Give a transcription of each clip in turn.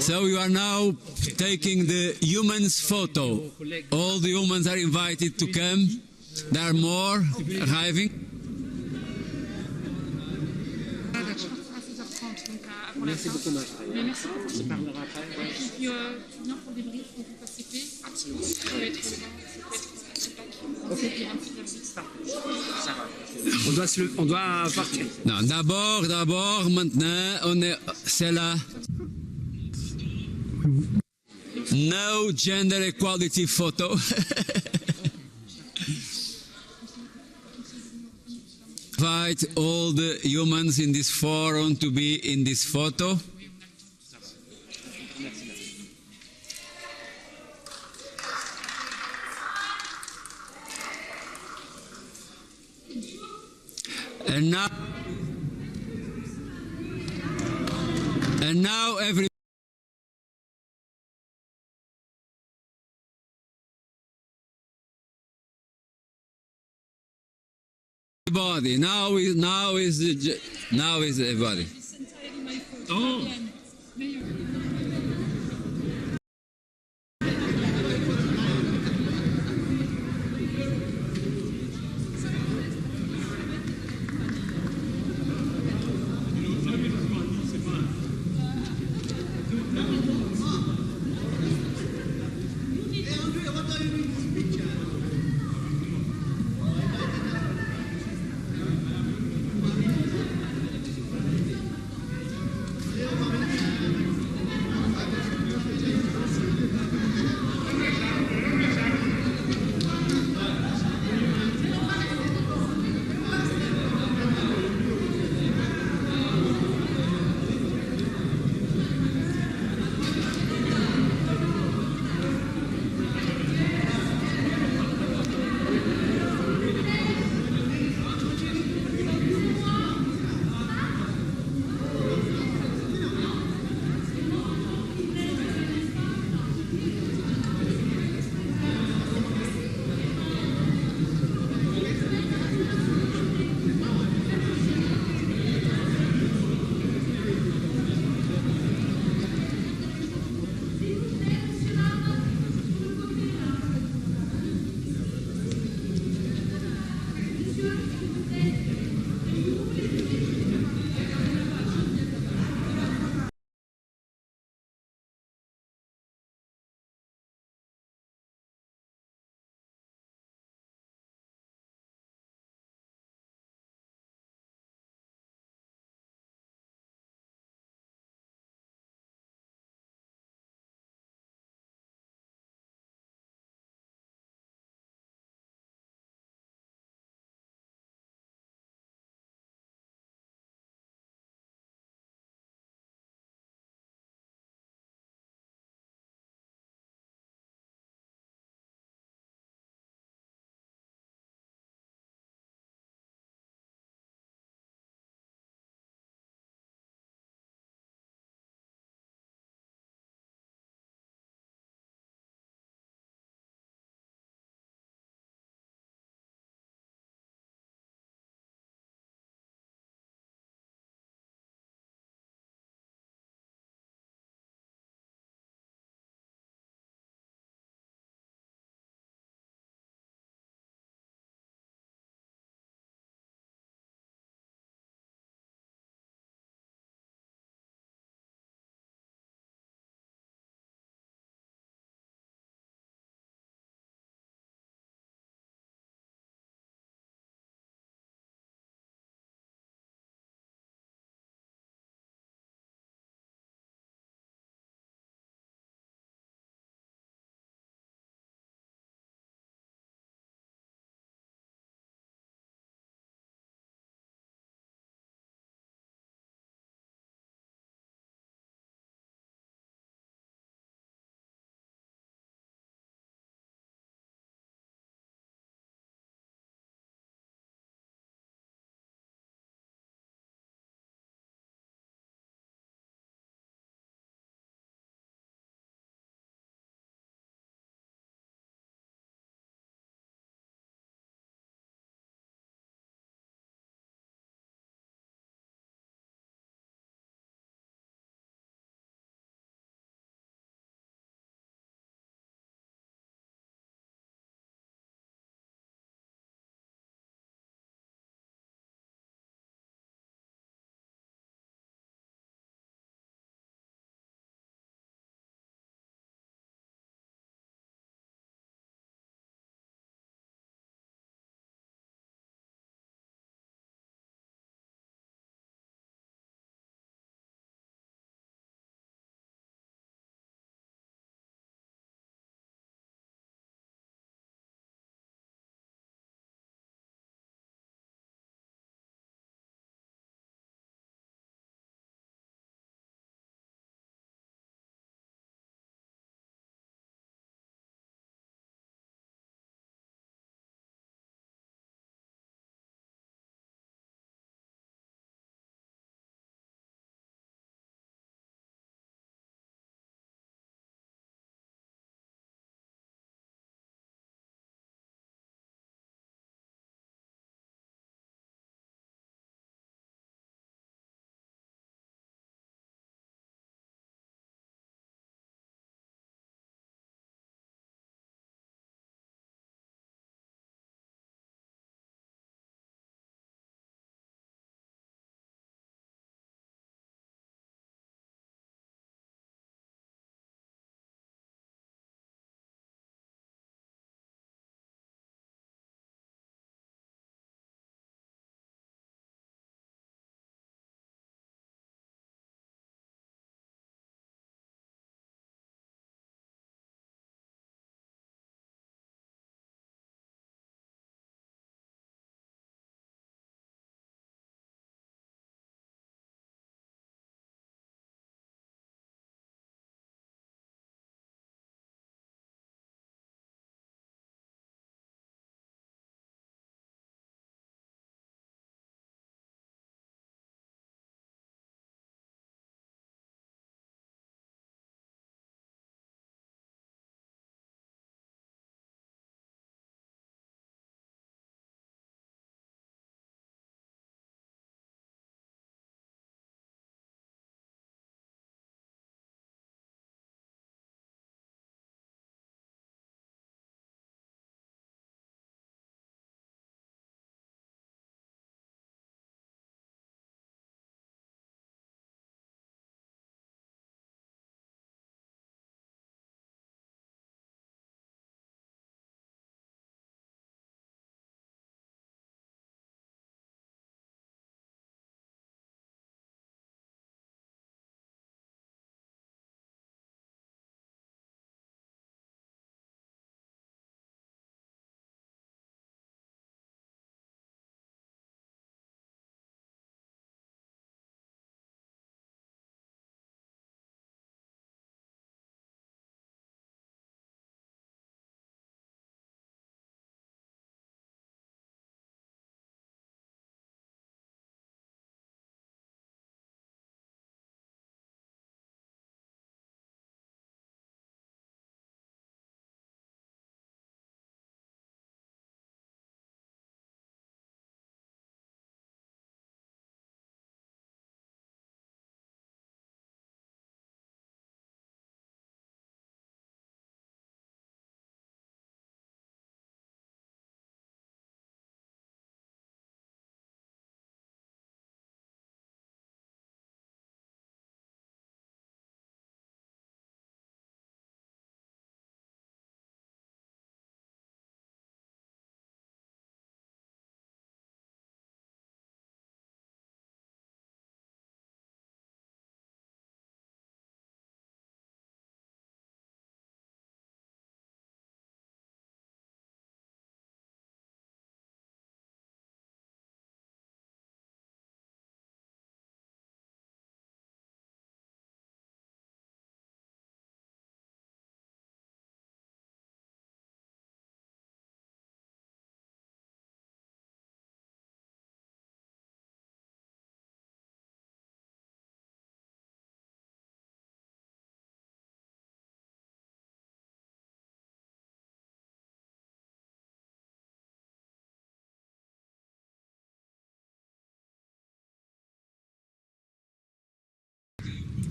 So you are now taking the humans photo. All the humans are invited to come. There are more arriving. Merci beaucoup, Marc. Merci beaucoup. On se parlera après. Et puis, tu viens pour le débrief du OACP. Absolument. Ça peut être On doit partir. Non, d'abord, maintenant, c'est là. No gender equality photo. Invite all the humans in this forum to be in this photo. And now everybody. Now is everybody. Oh.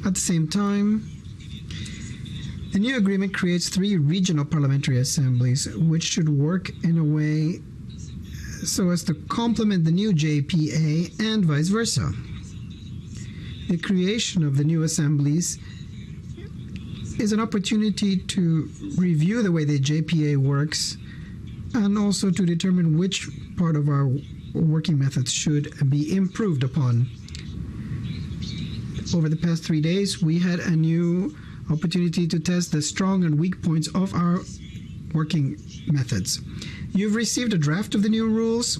At the same time, the new agreement creates 3 regional parliamentary assemblies, which should work in a way so as to complement the new JPA and vice versa. The creation of the new assemblies is an opportunity to review the way the JPA works and also to determine which part of our working methods should be improved upon. Over the past 3 days, we had a new opportunity to test the strong and weak points of our working methods. You've received a draft of the new rules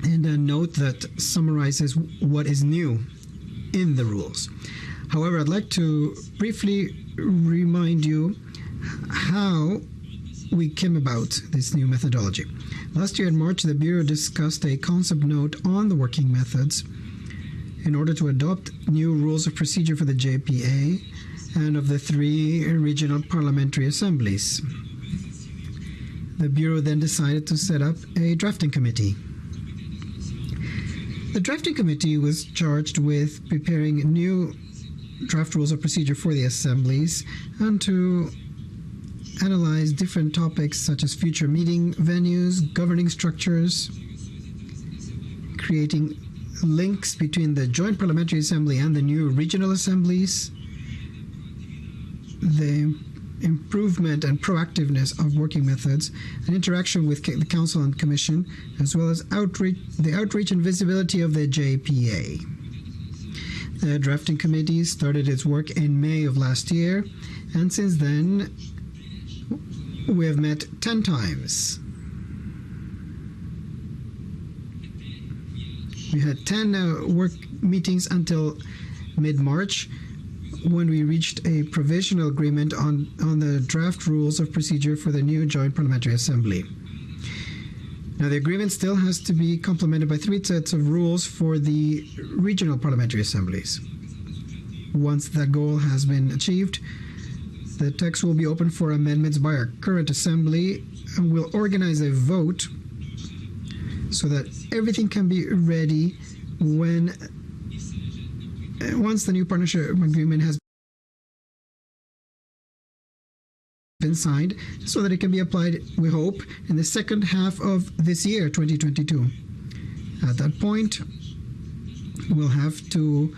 and a note that summarizes what is new in the rules. However, I'd like to briefly remind you how we came about this new methodology. Last year in March, the Bureau discussed a concept note on the working methods in order to adopt new rules of procedure for the JPA and of the 3 regional parliamentary assemblies. The Bureau then decided to set up a drafting committee. The drafting committee was charged with preparing new draft rules of procedure for the assemblies and to analyze different topics such as future meeting venues, governing structures, creating links between the joint parliamentary assembly and the new regional assemblies, the improvement and proactiveness of working methods, and interaction with the Council and Commission, as well as the outreach and visibility of the JPA. The drafting committee started its work in May of last year, and since then we have met 10 times. We had 10 work meetings until mid-March, when we reached a provisional agreement on the draft rules of procedure for the new Joint Parliamentary Assembly. Now, the agreement still has to be complemented by 3 sets of rules for the regional parliamentary assemblies. Once that goal has been achieved, the text will be open for amendments by our current assembly, and we'll organize a vote so that everything can be ready once the new partnership agreement has been signed, so that it can be applied, we hope, in the second half of this year, 2022. At that point, we'll have to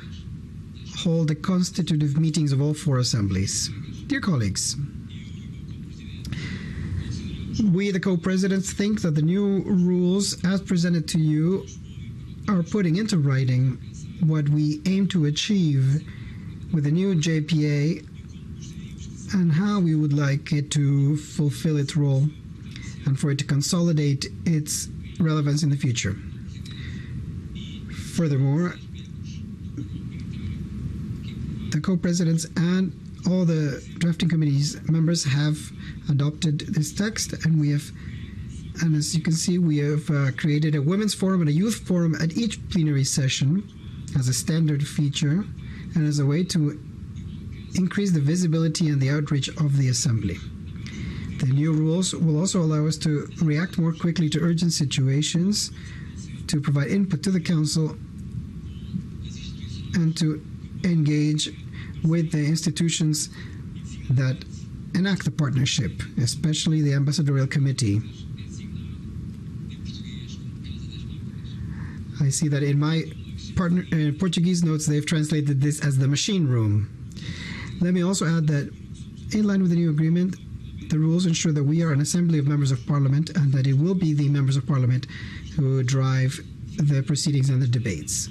hold the constitutive meetings of all 4 assemblies. Dear colleagues, we, the co-presidents, think that the new rules as presented to you are putting into writing what we aim to achieve with the new JPA and how we would like it to fulfill its role and for it to consolidate its relevance in the future. Furthermore, the co-presidents and all the drafting committee's members have adopted this text, and as you can see, we have created a women's forum and a youth forum at each plenary session as a standard feature and as a way to increase the visibility and the outreach of the Assembly. The new rules will also allow us to react more quickly to urgent situations, to provide input to the Council, and to engage with the institutions that enact the partnership, especially the Ambassadorial Committee. I see that in my Portuguese notes, they've translated this as the machine room. Let me also add that, in line with the new agreement, the rules ensure that we are an assembly of members of Parliament and that it will be the members of Parliament who drive the proceedings and the debates.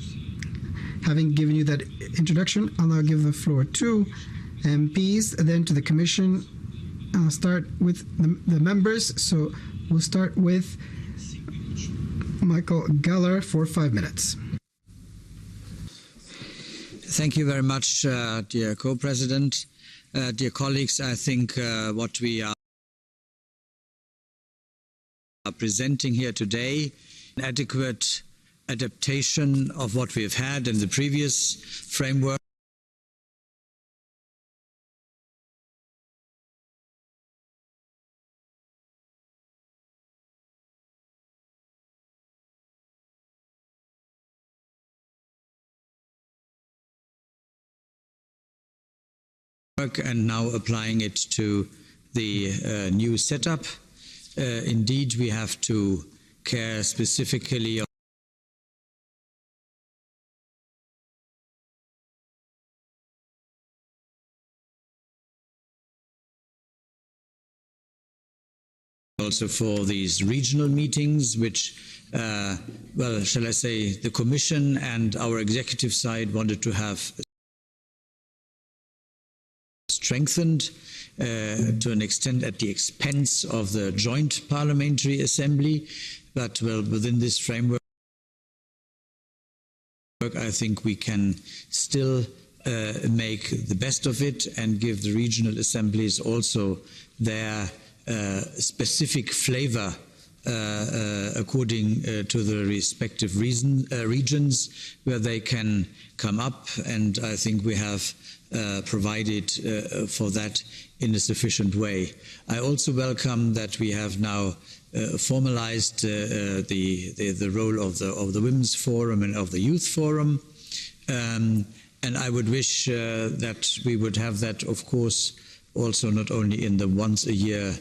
Having given you that introduction, I'll now give the floor to MPs, then to the Commission. I'll start with the members. So we'll start with Michael Galler for 5 minutes. Thank you very much, dear co-president. Dear colleagues, I think what we are presenting here today, an adequate adaptation of what we have had in the previous framework. and now applying it to the new setup. Indeed, we have to care specifically also for these regional meetings, which, well, shall I say, the Commission and our executive side wanted to have strengthened to an extent at the expense of the joint parliamentary assembly. But, well, within this framework, I think we can still make the best of it and give the regional assemblies also their specific flavor according to the respective regions where they can come up, and I think we have provided for that in a sufficient way. I also welcome that we have now formalized the role of the Women's Forum and of the Youth Forum, and I would wish that we would have that, of course, also not only in the once a year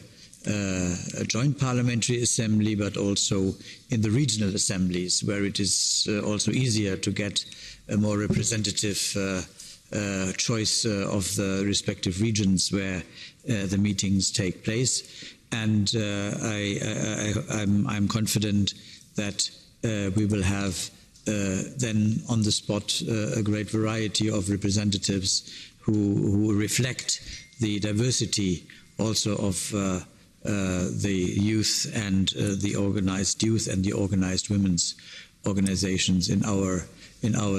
joint parliamentary assembly, but also in the regional assemblies, where it is also easier to get a more representative choice of the respective regions where the meetings take place. And I'm confident that we will have then on the spot a great variety of representatives who reflect the diversity also of the youth and the organized youth and the organized women's organizations in our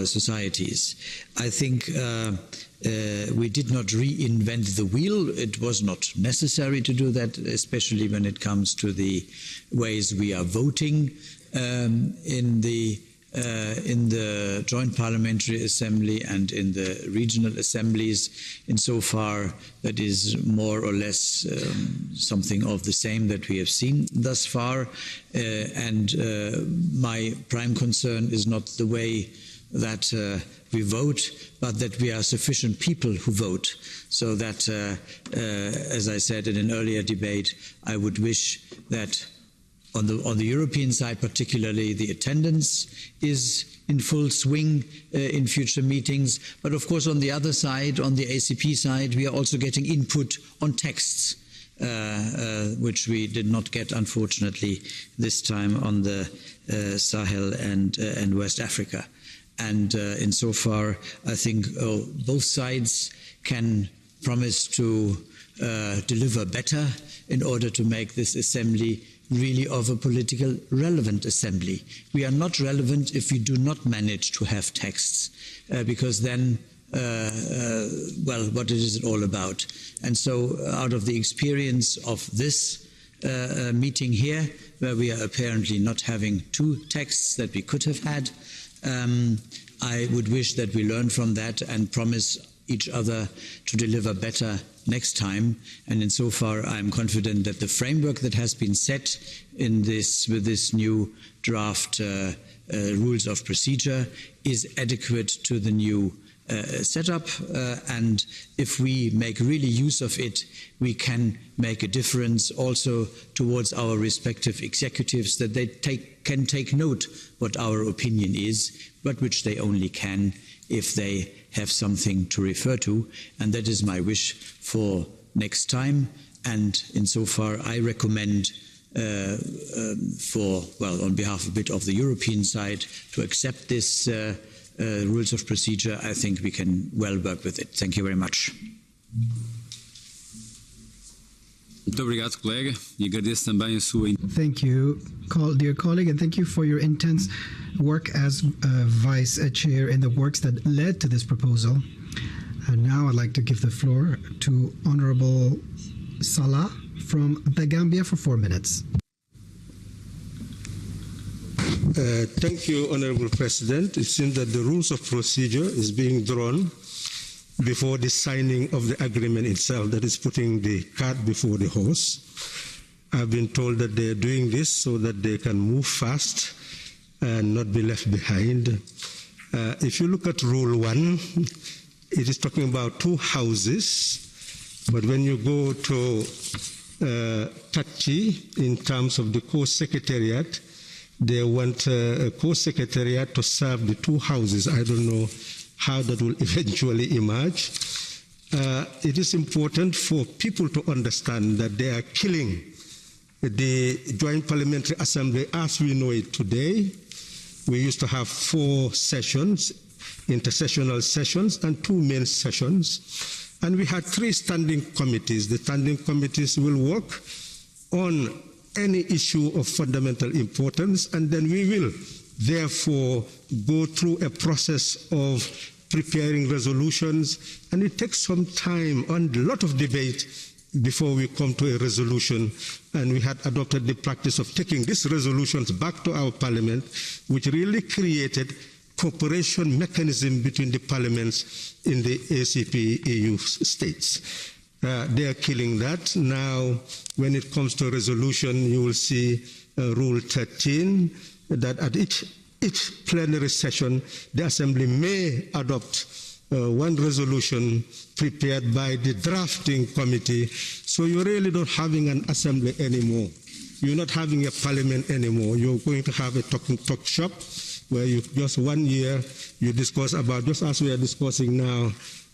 societies. I think we did not reinvent the wheel. It was not necessary to do that, especially when it comes to the ways we are voting in the Joint Parliamentary Assembly and in the regional assemblies. Insofar, that is more or less something of the same that we have seen thus far. And my prime concern is not the way that we vote, but that we are sufficient people who vote. So that, as I said in an earlier debate, I would wish that on the European side particularly, the attendance is in full swing in future meetings. But of course, on the other side, on the ACP side, we are also getting input on texts, which we did not get, unfortunately, this time on the Sahel and West Africa. And insofar, I think both sides can promise to deliver better in order to make this assembly really of a political relevant assembly. We are not relevant if we do not manage to have texts, because then, well, what is it all about? And so out of the experience of this meeting here, where we are apparently not having two texts that we could have had, I would wish that we learn from that and promise each other to deliver better next time. And insofar, I'm confident that the framework that has been set in with this new draft rules of procedure is adequate to the new setup, and if we make really use of it, we can make a difference also towards our respective executives, that they can take note what our opinion is, but which they only can if they have something to refer to. And that is my wish for next time. And insofar, I recommend on behalf a bit of the European side, to accept this rules of procedure. I think we can well work with it. Thank you very much. Muito obrigado, colega, e agradeço também a sua. Thank you, dear colleague, and thank you for your intense work as vice chair in the works that led to this proposal. And now I'd like to give the floor to Honorable Salah from the Gambia for 4 minutes. Thank you, Honorable President. It seems that the rules of procedure is being drawn before the signing of the agreement itself, that is putting the cart before the horse. I've been told that they're doing this so that they can move fast and not be left behind. If you look at Rule 1, it is talking about two houses But when you go to Tachi, in terms of the co-secretariat, they want a co-secretariat to serve the two houses. I don't know how that will eventually emerge. It is important for people to understand that they are killing the Joint Parliamentary Assembly as we know it today. We used to have 4 sessions, intersessional sessions, and 2 main sessions. And we had 3 standing committees. The standing committees will work on any issue of fundamental importance, and then we will therefore go through a process of preparing resolutions, and it takes some time and a lot of debate before we come to a resolution. And we had adopted the practice of taking these resolutions back to our parliament, which really created cooperation mechanism between the parliaments in the OACP-EU states. They are killing that. Now, when it comes to resolution, you will see Rule 13, that at each plenary session, the Assembly may adopt one resolution prepared by the drafting committee. So you're really not having an assembly anymore. You're not having a parliament anymore. You're going to have a talk shop where you just 1 year you discuss about, just as we are discussing now,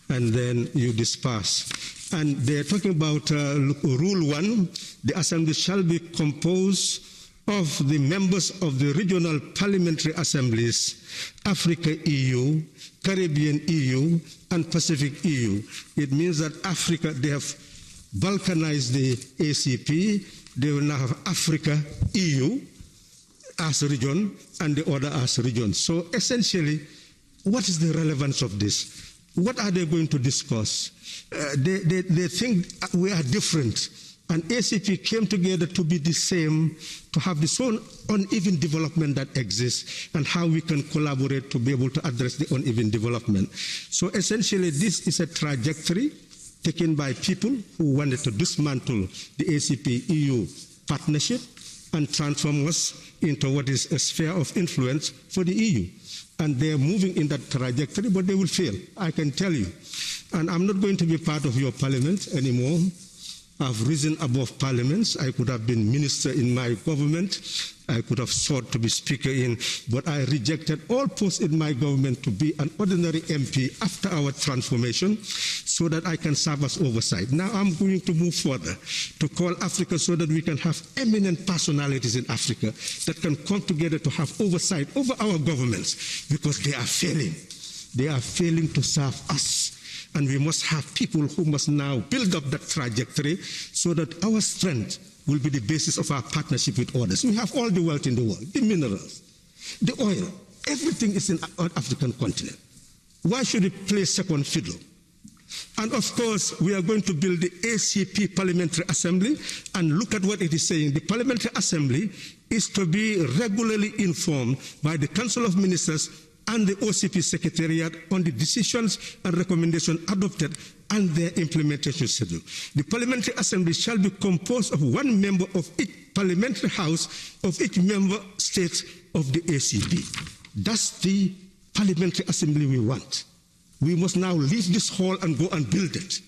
and then you disperse. And they're talking about Rule 1, the Assembly shall be composed of the members of the regional parliamentary assemblies, Africa EU, Caribbean EU, and Pacific EU. It means that Africa, they have balkanized the ACP, they will now have Africa EU as a region and the other as a region. So essentially, what is the relevance of this? What are they going to discuss? They think we are different. And ACP came together to be the same, to have this own uneven development that exists, and how we can collaborate to be able to address the uneven development. So essentially, this is a trajectory taken by people who wanted to dismantle the OACP-EU partnership and transform us into what is a sphere of influence for the EU. And they are moving in that trajectory, but they will fail, I can tell you. And I'm not going to be part of your parliament anymore. I've risen above parliaments. I could have been minister in my government. I could have sought to be speaker in, but I rejected all posts in my government to be an ordinary MP after our transformation so that I can serve as oversight. Now I'm going to move further to call Africa so that we can have eminent personalities in Africa that can come together to have oversight over our governments, because they are failing. They are failing to serve us. And we must have people who must now build up that trajectory so that our strength will be the basis of our partnership with others. We have all the wealth in the world, the minerals, the oil, everything is in our African continent. Why should it play second fiddle? And of course, we are going to build the OACP Parliamentary Assembly, and look at what it is saying. The Parliamentary Assembly is to be regularly informed by the Council of Ministers and the OCP Secretariat on the decisions and recommendations adopted and their implementation schedule. The Parliamentary Assembly shall be composed of 1 member of each parliamentary house of each member state of the ACP. That's the Parliamentary Assembly we want. We must now leave this hall and go and build it,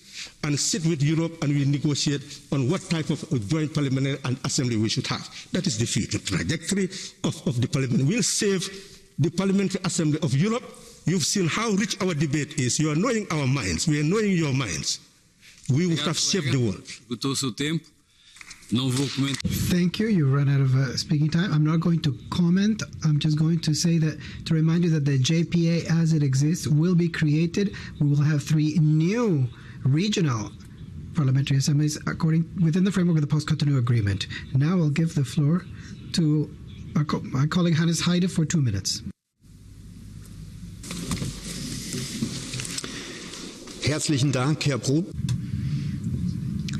and sit with Europe and we negotiate on what type of joint parliamentary assembly we should have. That is the future trajectory of the parliament. We'll save the Parliamentary Assembly of Europe. You've seen how rich our debate is. You are knowing our minds. We are knowing your minds. We would have shaped the world. Thank you. You run out of speaking time. I'm not going to comment. I'm just going to say that, to remind you that the JPA as it exists will be created. We will have 3 new regional parliamentary assemblies within the framework of the Post-Cotonou Agreement. Now I'll give the floor to my colleague Hannes Heide for 2 minutes. Herzlichen Dank, Herr Prob.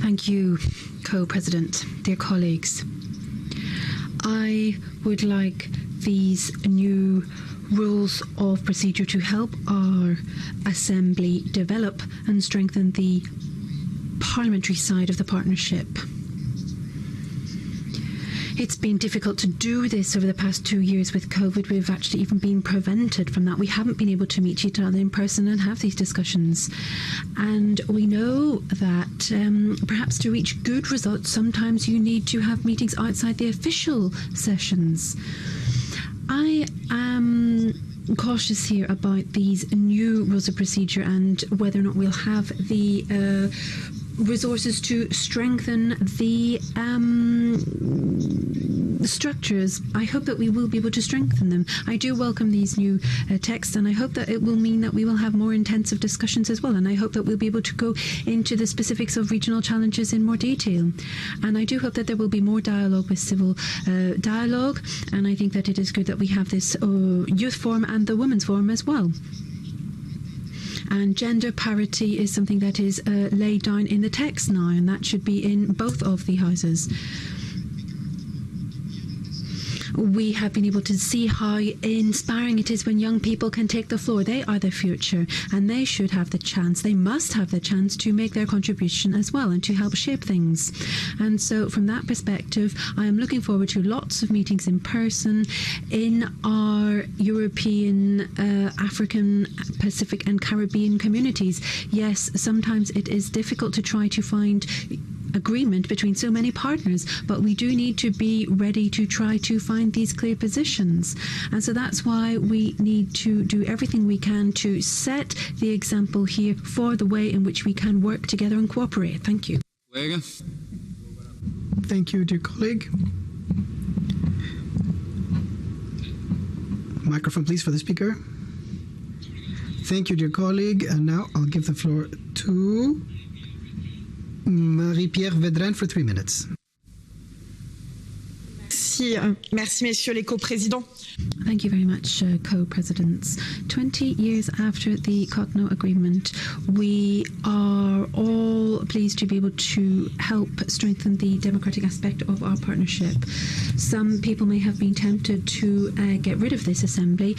Thank you, Co-President, dear colleagues. I would like these new rules of procedure to help our Assembly develop and strengthen the parliamentary side of the partnership. It's been difficult to do this over the past 2 years with COVID. We've actually even been prevented from that. We haven't been able to meet each other in person and have these discussions. And we know that perhaps to reach good results, sometimes you need to have meetings outside the official sessions. I am cautious here about these new rules of procedure and whether or not we'll have the resources to strengthen the structures. I hope that we will be able to strengthen them. I do welcome these new texts, and I hope that it will mean that we will have more intensive discussions as well, and I hope that we'll be able to go into the specifics of regional challenges in more detail. And I do hope that there will be more dialogue with civil dialogue, and I think that it is good that we have this youth forum and the women's forum as well. And gender parity is something that is laid down in the text now, and that should be in both of the houses. We have been able to see how inspiring it is when young people can take the floor. They are the future, and they should have the chance, they must have the chance to make their contribution as well and to help shape things. And so from that perspective, I am looking forward to lots of meetings in person in our European, African, Pacific and Caribbean communities. Yes, sometimes it is difficult to try to find agreement between so many partners, but we do need to be ready to try to find these clear positions. And so that's why we need to do everything we can to set the example here for the way in which we can work together and cooperate. Thank you. Thank you, dear colleague. Microphone, please, for the speaker. Thank you, dear colleague. And now I'll give the floor to Marie-Pierre Vedren for 3 minutes. Merci, messieurs les co-présidents. Thank you very much, co-presidents. 20 years after the Cotonou Agreement, we are all pleased to be able to help strengthen the democratic aspect of our partnership. Some people may have been tempted to get rid of this assembly,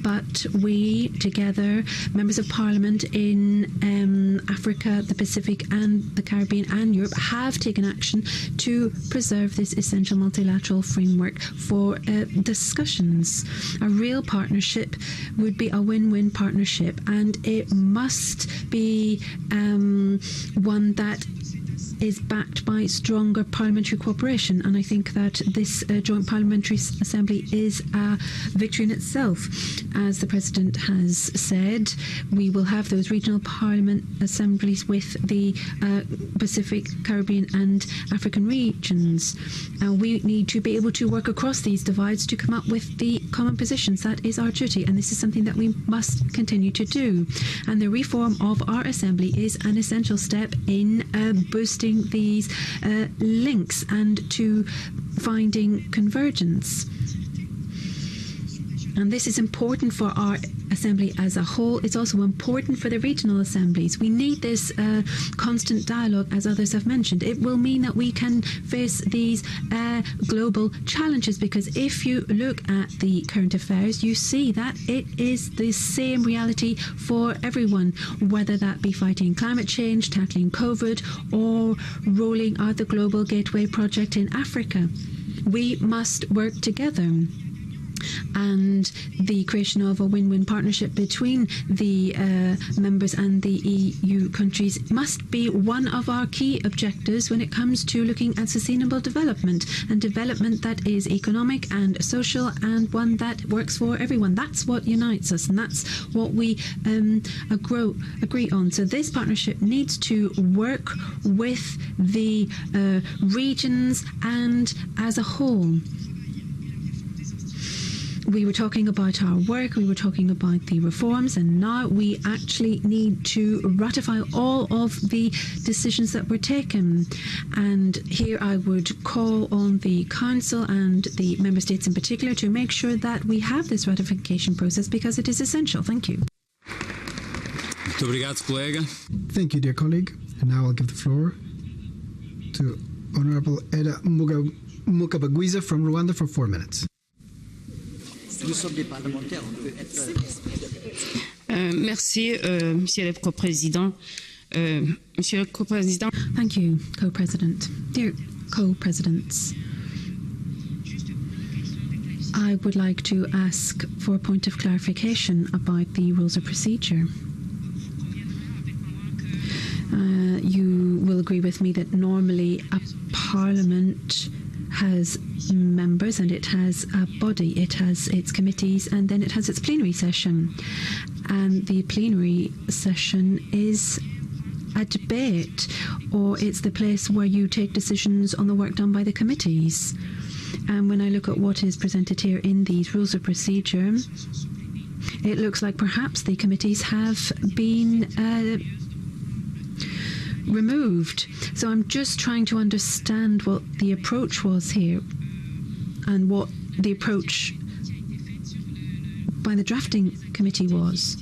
but we together, members of Parliament in Africa, the Pacific and the Caribbean and Europe, have taken action to preserve this essential multilateral framework for discussions. A real partnership would be a win-win partnership, and it must be one that is backed by stronger parliamentary cooperation, and I think that this joint parliamentary assembly is a victory in itself. As the President has said, we will have those regional parliament assemblies with the Pacific, Caribbean and African regions. We need to be able to work across these divides to come up with the common positions. That is our duty, and this is something that we must continue to do. And the reform of our assembly is an essential step in boosting these links and to finding convergence. And this is important for our assembly as a whole. It's also important for the regional assemblies. We need this constant dialogue, as others have mentioned. It will mean that we can face these global challenges, because if you look at the current affairs, you see that it is the same reality for everyone, whether that be fighting climate change, tackling COVID, or rolling out the Global Gateway project in Africa. We must work together. And the creation of a win-win partnership between the members and the EU countries must be one of our key objectives when it comes to looking at sustainable development, and development that is economic and social, and one that works for everyone. That's what unites us, and that's what we agree on. So this partnership needs to work with the regions and as a whole. We were talking about our work, we were talking about the reforms, and now we actually need to ratify all of the decisions that were taken. And here I would call on the Council and the Member States in particular to make sure that we have this ratification process, because it is essential. Thank you. Thank you, dear colleague. And now I'll give the floor to Honorable Eda Mukabagwiza from Rwanda for 4 minutes. Merci, Monsieur le Co-Président. Monsieur le Co-Président. Thank you, Co-President. Dear Co-Presidents, I would like to ask for a point of clarification about the rules of procedure. You will agree with me that normally a parliament has members and it has a body, it has its committees, and then it has its plenary session. And the plenary session is a debate, or it's the place where you take decisions on the work done by the committees. And when I look at what is presented here in these rules of procedure, it looks like perhaps the committees have been removed. So I'm just trying to understand what the approach was here and what the approach by the drafting committee was.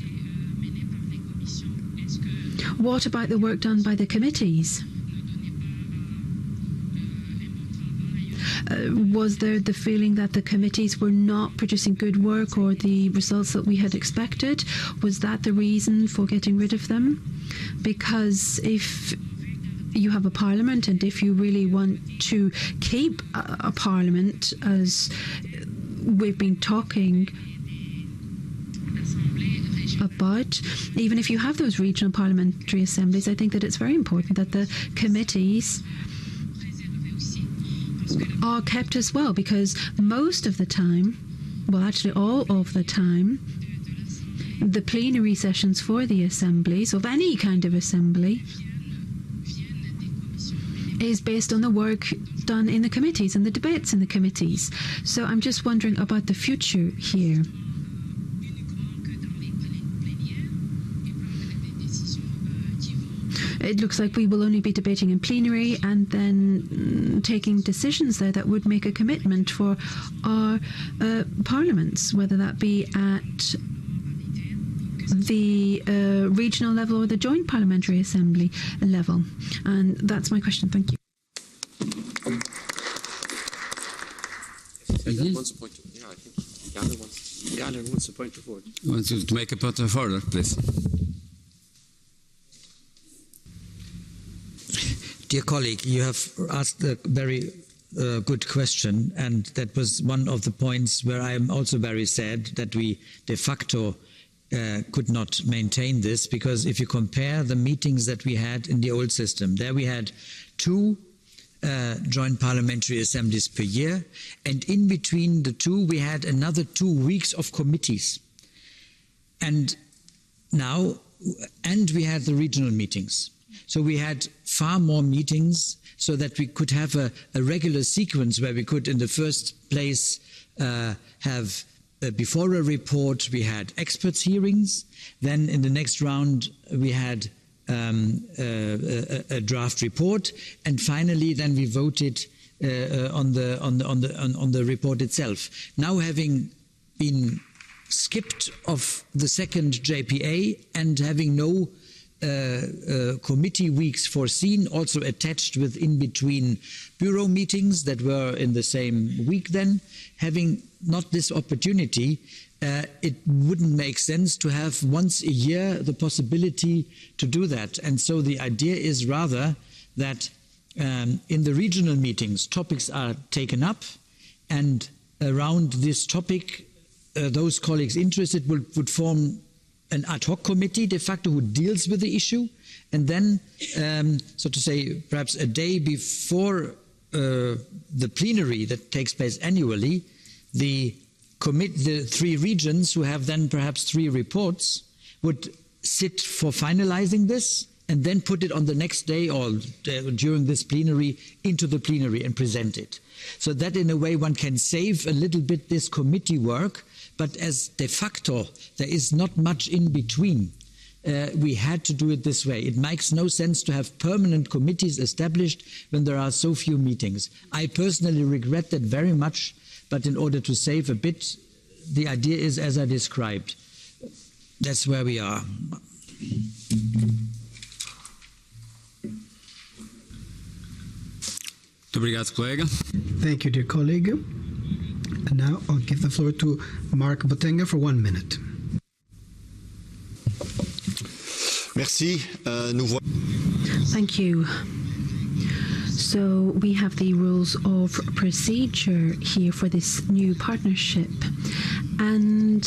What about the work done by the committees? Was there the feeling that the committees were not producing good work or the results that we had expected? Was that the reason for getting rid of them? Because if you have a parliament and if you really want to keep a parliament, as we've been talking about, even if you have those regional parliamentary assemblies, I think that it's very important that the committees are kept as well, because most of the time, well actually all of the time, the plenary sessions for the assemblies, of any kind of assembly, is based on the work done in the committees and the debates in the committees. So I'm just wondering about the future here. It looks like we will only be debating in plenary and then taking decisions there that would make a commitment for our parliaments, whether that be at the regional level or the joint parliamentary assembly level. And that's my question. Thank you. Want to make a point of order, please? Dear colleague, you have asked a very good question, and that was one of the points where I am also very sad that we de facto could not maintain this, because if you compare the meetings that we had in the old system, there we had 2 joint parliamentary assemblies per year, and in between the 2 we had another 2 weeks of committees. And now, and we had the regional meetings. So we had far more meetings so that we could have a regular sequence where we could, in the first place, have before a report, we had experts hearings. Then in the next round, we had a draft report, and finally, then we voted on the report itself. Now, having been skipped of the second JPA and having no committee weeks foreseen, also attached with in between bureau meetings that were in the same week, then having not this opportunity, it wouldn't make sense to have once a year the possibility to do that. And so the idea is rather that in the regional meetings topics are taken up, and around this topic those colleagues interested would form an ad hoc committee de facto who deals with the issue, and then, so to say, perhaps a day before the plenary that takes place annually, the 3 regions who have then perhaps 3 reports would sit for finalizing this and then put it on the next day or during this plenary into the plenary and present it. So that in a way one can save a little bit this committee work, but as de facto there is not much in between. We had to do it this way. It makes no sense to have permanent committees established when there are so few meetings. I personally regret that very much, but in order to save a bit, the idea is as I described. That's where we are. Thank you, dear colleague. And now I'll give the floor to Mark Botenga for 1 minute. Merci. Thank you. So we have the rules of procedure here for this new partnership. And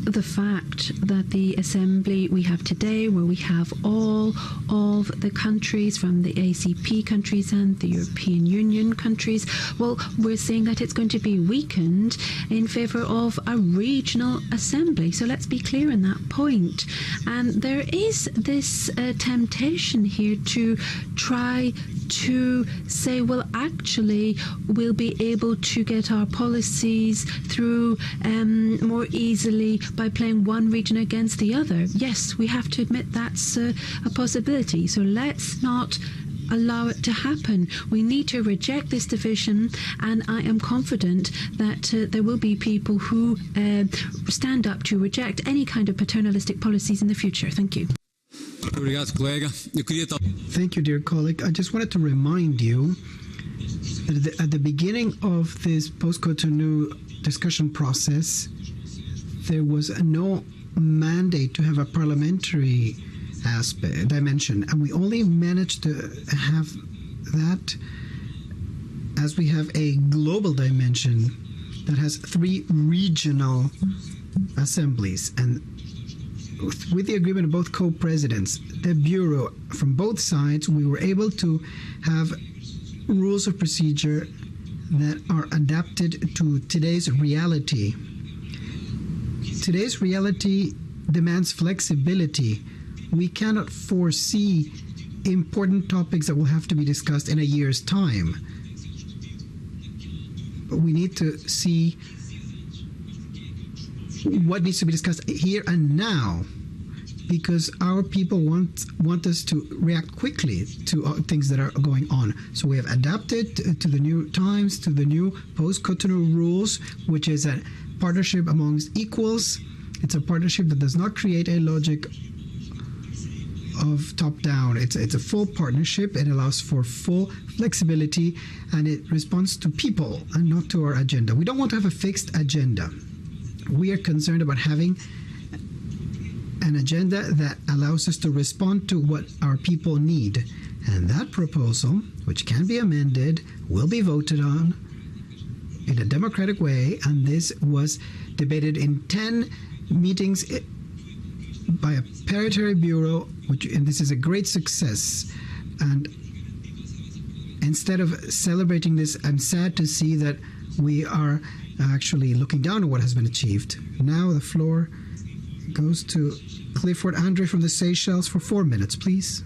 the fact that the assembly we have today, where we have all of the countries from the ACP countries and the European Union countries, well, we're saying that it's going to be weakened in favour of a regional assembly. So let's be clear on that point. And there is this temptation here to try to say, well, actually, we'll be able to get our policies through more easily by playing one region against the other. Yes, we have to admit that's a possibility. So let's not allow it to happen. We need to reject this division, and I am confident that there will be people who stand up to reject any kind of paternalistic policies in the future. Thank you. Thank you, dear colleague. I just wanted to remind you that at the beginning of this post-Cotonou discussion process, there was no mandate to have a parliamentary dimension, and we only managed to have that as we have a global dimension that has 3 regional assemblies. And with the agreement of both co-presidents, the Bureau, from both sides, we were able to have rules of procedure that are adapted to today's reality. Today's reality demands flexibility. We cannot foresee important topics that will have to be discussed in a year's time. But we need to see what needs to be discussed here and now, because our people want us to react quickly to things that are going on. So we have adapted to the new times, to the new post-Cotonou rules, which is a partnership amongst equals. It's a partnership that does not create a logic of top-down. It's a full partnership. It allows for full flexibility, and it responds to people and not to our agenda. We don't want to have a fixed agenda. We are concerned about having an agenda that allows us to respond to what our people need. And that proposal, which can be amended, will be voted on in a democratic way. And this was debated in 10 meetings by a parliamentary bureau, and this is a great success. And instead of celebrating this, I'm sad to see that we are actually looking down on what has been achieved. Now the floor goes to Clifford Andre from the Seychelles for 4 minutes, please.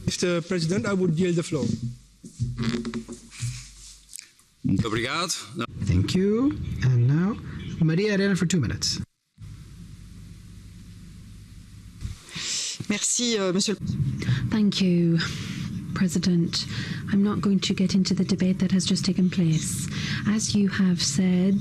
Mr. President, I would yield the floor. Thank you. And now, Maria Arena for 2 minutes. Merci, Monsieur. Thank you, President. I'm not going to get into the debate that has just taken place. As you have said,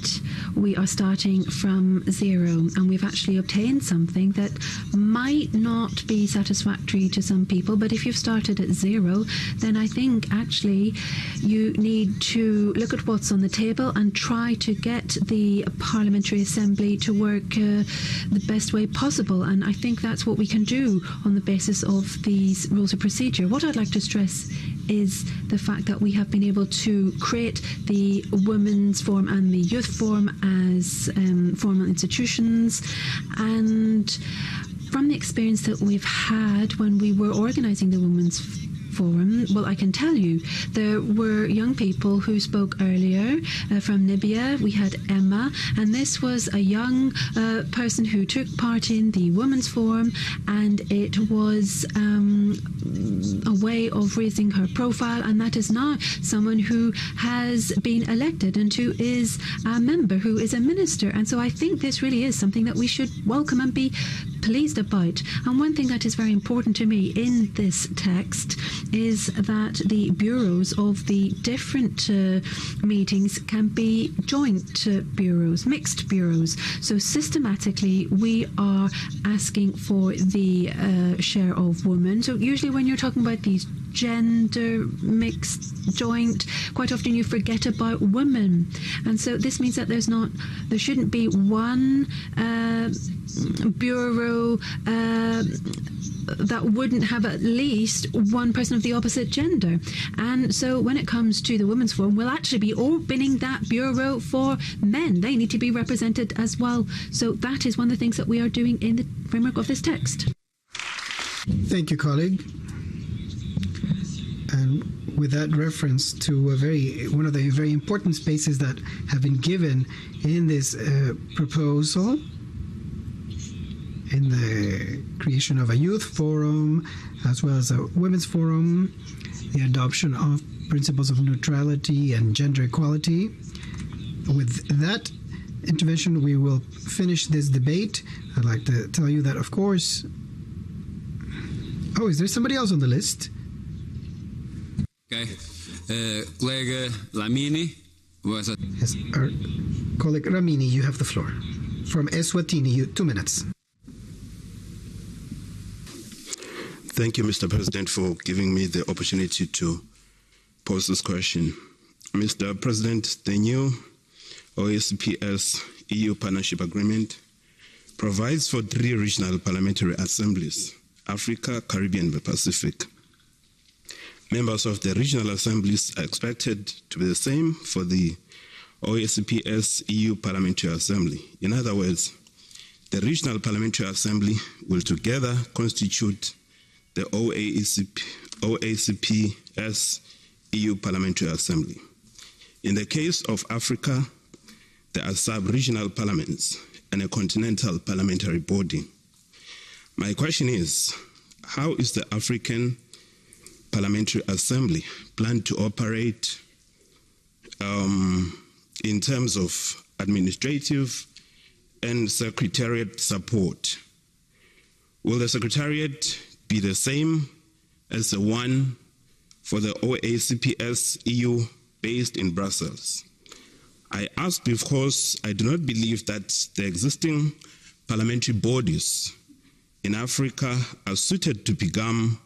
we are starting from zero, and we've actually obtained something that might not be satisfactory to some people, but if you've started at zero, then I think actually you need to look at what's on the table and try to get the Parliamentary Assembly to work the best way possible, and I think that's what we can do on the basis of these rules of procedure. What I'd like to stress is the fact that we have been able to create the Women's Forum and the Youth Forum as formal institutions, and from the experience that we've had when we were organizing the Women's Forum, well, I can tell you there were young people who spoke earlier from Libya. We had Emma, and this was a young person who took part in the Women's Forum, and it was a way of raising her profile, and that is now someone who has been elected and who is a member, who is a minister. And so I think this really is something that we should welcome and be pleased about. And one thing that is very important to me in this text is that the bureaus of the different meetings can be joint bureaus, mixed bureaus. So systematically we are asking for the share of women. So usually when you're talking about these gender mixed joint, quite often you forget about women, and so this means that there shouldn't be one bureau that wouldn't have at least one person of the opposite gender. And so when it comes to the Women's Forum, we'll actually be opening that bureau for men. They need to be represented as well. So that is one of the things that we are doing in the framework of this text. Thank you, colleague. And with that reference to one of the very important spaces that have been given in this proposal, in the creation of a youth forum, as well as a women's forum, the adoption of principles of neutrality and gender equality. With that intervention, we will finish this debate. I'd like to tell you that, of course... Oh, is there somebody else on the list? Okay. Colleague Lamini was... Yes, our colleague Ramini, you have the floor. From Eswatini, 2 minutes. Thank you, Mr. President, for giving me the opportunity to pose this question. Mr. President, the new OACP-EU Partnership Agreement provides for 3 regional parliamentary assemblies: Africa, Caribbean, and the Pacific. Members of the regional assemblies are expected to be the same for the OACP-EU Parliamentary Assembly. In other words, the regional parliamentary assembly will together constitute the OACP-EU Parliamentary Assembly. In the case of Africa, there are sub-regional parliaments and a continental parliamentary body. My question is, how is the African Parliamentary Assembly planned to operate in terms of administrative and secretariat support? Will the secretariat be the same as the one for the OACP-EU based in Brussels? I ask because I do not believe that the existing parliamentary bodies in Africa are suited to become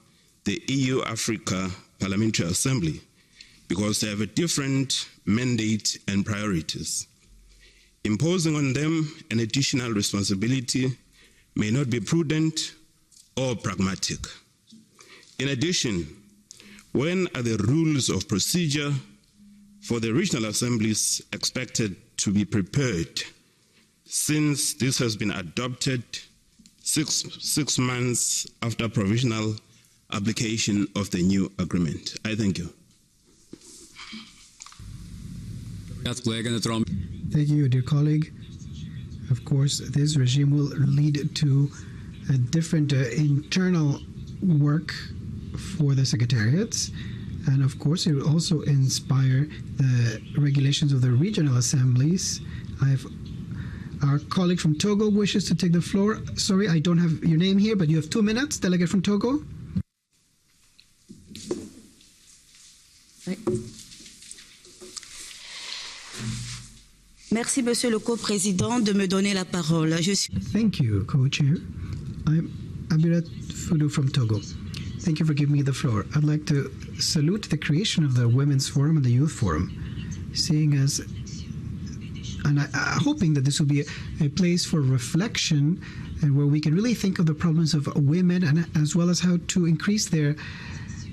the EU-Africa Parliamentary Assembly because they have a different mandate and priorities. Imposing on them an additional responsibility may not be prudent or pragmatic. In addition, when are the rules of procedure for the regional assemblies expected to be prepared, since this has been adopted six months after provisional application of the new agreement? I thank you. Thank you, dear colleague. Of course, this regime will lead to a different internal work for the secretariats, and of course it will also inspire the regulations of the regional assemblies. Our colleague from Togo wishes to take the floor. Sorry, I don't have your name here, but you have 2 minutes. Delegate from Togo. Merci, Monsieur le Co-Président, de me donner la parole. Thank you, Co-Chair. I'm Abirat Fudu from Togo. Thank you for giving me the floor. I'd like to salute the creation of the Women's Forum and the Youth Forum, hoping that this will be a place for reflection and where we can really think of the problems of women, and as well as how to increase their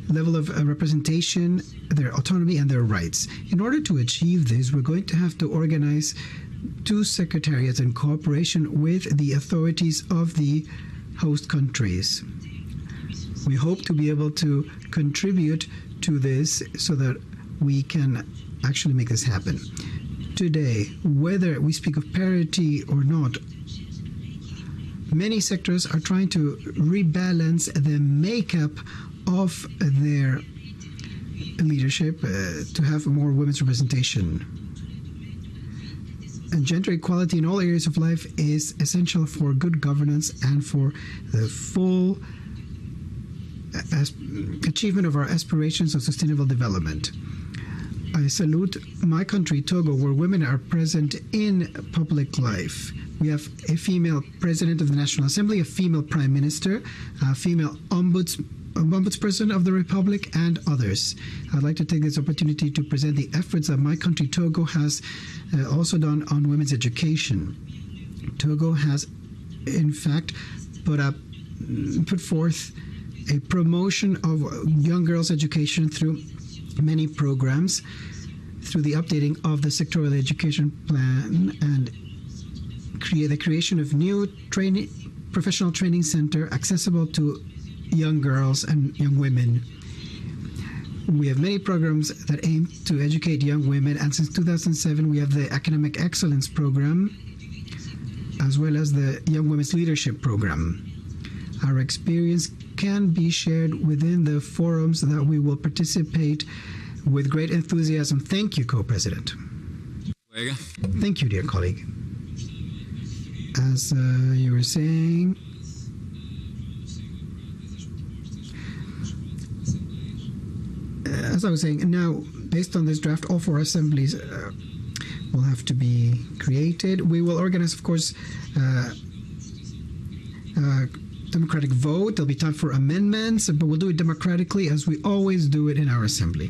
level of representation, their autonomy, and their rights. In order to achieve this, we're going to have to organize 2 secretariats in cooperation with the authorities of the host countries. We hope to be able to contribute to this so that we can actually make this happen. Today, whether we speak of parity or not, many sectors are trying to rebalance the makeup of their leadership to have more women's representation. And gender equality in all areas of life is essential for good governance and for the full achievement of our aspirations of sustainable development. I salute my country, Togo, where women are present in public life. We have a female president of the National Assembly, a female prime minister, a female ombudsperson of the Republic, and others. I'd like to take this opportunity to present the efforts that my country, Togo, has also done on women's education. Togo has, in fact, put up put forth a promotion of young girls' education through many programs, through the updating of the sectoral education plan and the creation of new professional training center accessible to young girls and young women. We have many programs that aim to educate young women, and since 2007 we have the Academic Excellence Program as well as the Young Women's Leadership Program. Our experience can be shared within the forums that we will participate with great enthusiasm. Thank you, Co-President. Thank you, dear colleague. As you were saying, as I was saying, now, based on this draft, all 4 assemblies will have to be created. We will organize, of course, democratic vote. There'll be time for amendments, but we'll do it democratically as we always do it in our assembly.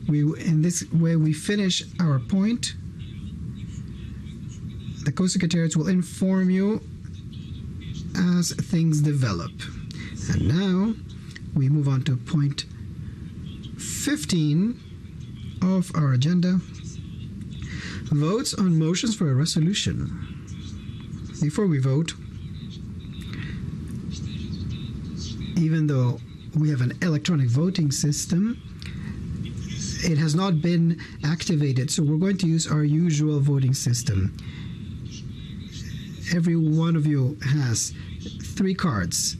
In this way, we finish our point. The co-secretariats will inform you as things develop. And now we move on to point 15 of our agenda. Votes on motions for a resolution. Before we vote, even though we have an electronic voting system, it has not been activated, so we're going to use our usual voting system. Every one of you has 3 cards.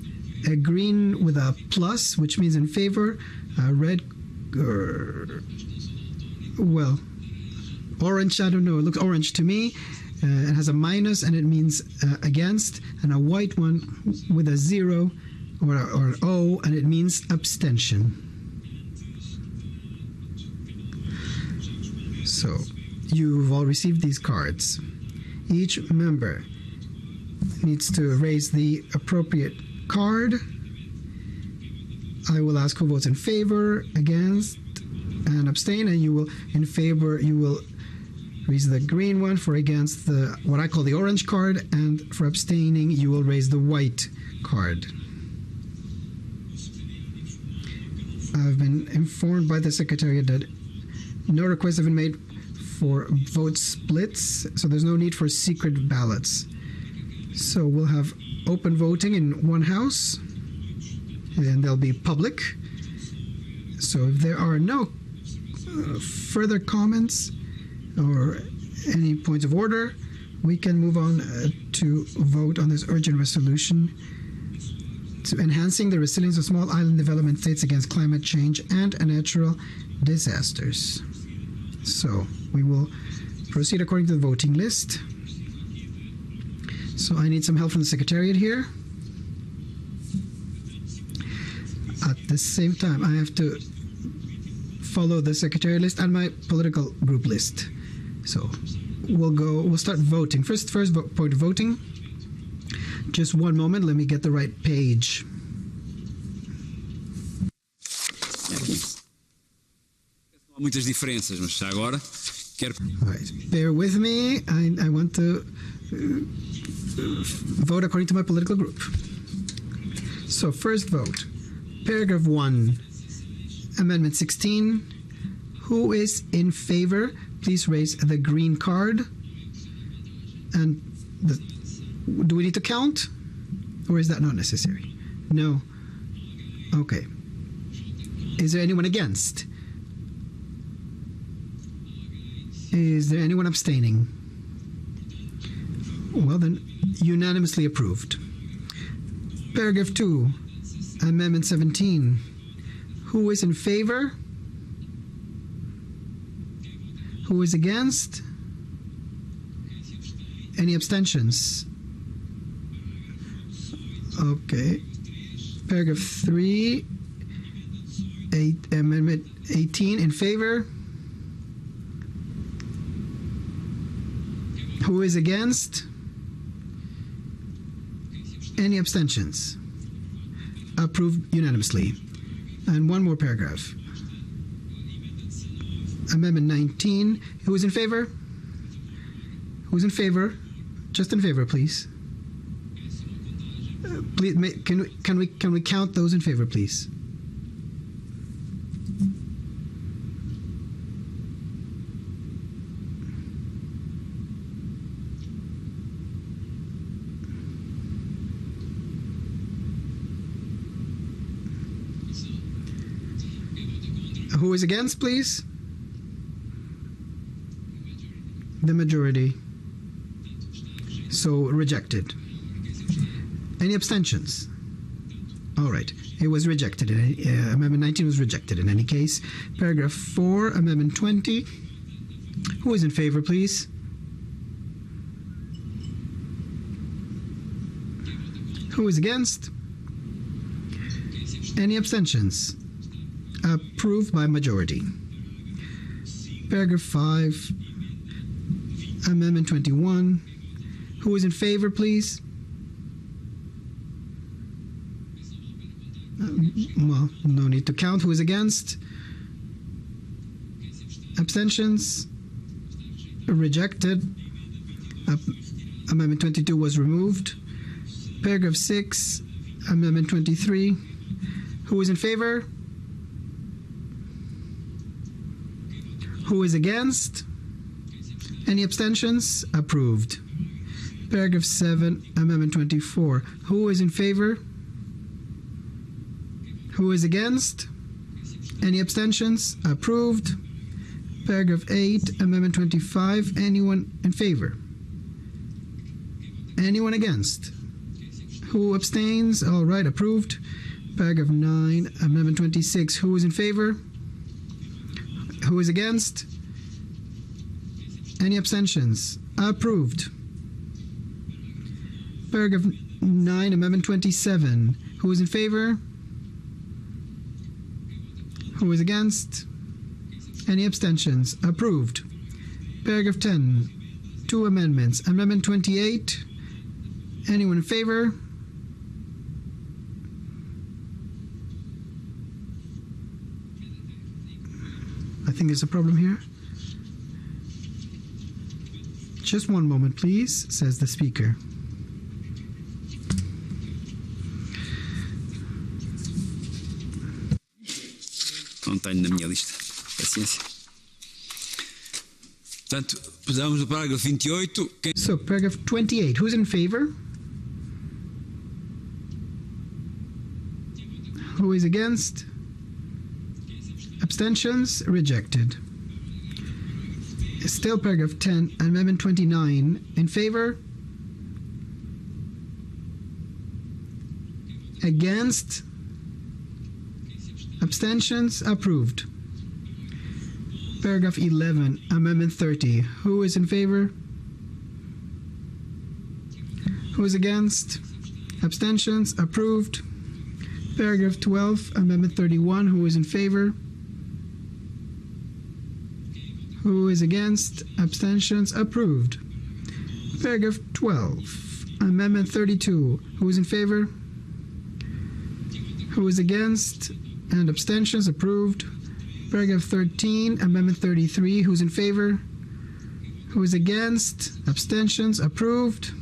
A green with a plus, which means in favor, a red, well, orange, I don't know, it looks orange to me. It has a minus and it means against, and a white one with a 0 or an O and it means abstention. So, you've all received these cards. Each member needs to raise the appropriate card. I will ask who votes in favor, against, and abstain, and you will, in favor, you will raise the green one, for against the, what I call the orange card, and for abstaining, you will raise the white card. I've been informed by the Secretariat that no requests have been made for vote splits, so there's no need for secret ballots. So we'll have open voting in one house, and they'll be public. So if there are no further comments or any points of order, we can move on to vote on this urgent resolution to enhancing the resilience of small island development states against climate change and natural disasters. So we will proceed according to the voting list. So I need some help from the Secretariat here. At the same time, I have to follow the Secretariat list and my political group list. So we'll start voting. First point of voting. Just one moment, let me get the right page. Muitas diferenças, mas agora quero. Right. Bear with me. I want to vote according to my political group. So first vote, paragraph 1, amendment 16. Who is in favor? Please raise the green card. And do we need to count? Or is that not necessary? No. Okay. Is there anyone against? Is there anyone abstaining? Well then, unanimously approved. Paragraph 2, Amendment 17. Who is in favor? Who is against? Any abstentions? Okay. Paragraph 3, Amendment 18, in favor? Who is against? Any abstentions? Approved unanimously. And one more paragraph. Amendment 19. Who is in favor? Who's in favor? Just in favor, please. Please, can we count those in favor, please? Who is against, please? The majority. So rejected. Any abstentions? All right. It was rejected. Amendment 19 was rejected in any case. Paragraph 4, Amendment 20. Who is in favor, please? Who is against? Any abstentions? Approved by majority. Paragraph 5, Amendment 21. Who is in favor, please? Well, no need to count. Who is against? Abstentions? Rejected. Amendment 22 was removed. Paragraph 6, Amendment 23. Who is in favor? Who is against? Any abstentions? Approved. Paragraph 7, Amendment 24. Who is in favor? Who is against? Any abstentions? Approved. Paragraph 8, Amendment 25. Anyone in favor? Anyone against? Who abstains? All right, approved. Paragraph 9, Amendment 26. Who is in favor? Who is against? Any abstentions? Approved. Paragraph 9, Amendment 27. Who is in favor? Who is against? Any abstentions? Approved. Paragraph 10. 2 amendments. Amendment 28. Anyone in favor? I think there's a problem here. Just one moment, please, says the speaker. Não tenho na minha lista. Paciência. Portanto, passamos ao parágrafo 28. So, paragraph 28. Who's in favor? Who is against? Abstentions? Rejected. Still paragraph 10, Amendment 29. In favor? Against? Abstentions? Approved. Paragraph 11, Amendment 30. Who is in favor? Who is against? Abstentions? Approved. Paragraph 12, Amendment 31. Who is in favor? Who is against? Abstentions? Approved. Paragraph 12, Amendment 32. Who is in favor? Who is against? And abstentions? Approved. Paragraph 13, Amendment 33. Who's in favor? Who is against? Abstentions? Approved.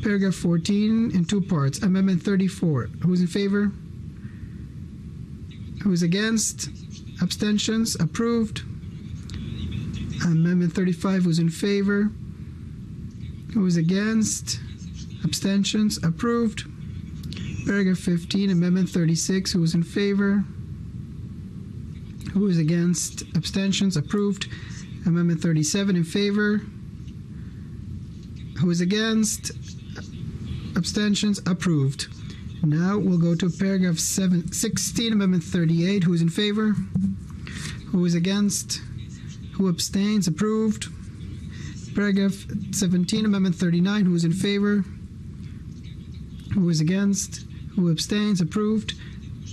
Paragraph 14 in 2 parts. Amendment 34. Who's in favor? Who is against? Abstentions? Approved. Amendment 35. Who's in favor? Who is against? Abstentions? Approved. Paragraph 15, Amendment 36. Who is in favor? Who is against? Abstentions? Approved. Amendment 37 in favor. Who is against? Abstentions? Approved. Now we'll go to paragraph 16, Amendment 38. Who is in favor? Who is against? Who abstains? Approved. Paragraph 17, Amendment 39. Who is in favor? Who is against? Who abstains? Approved.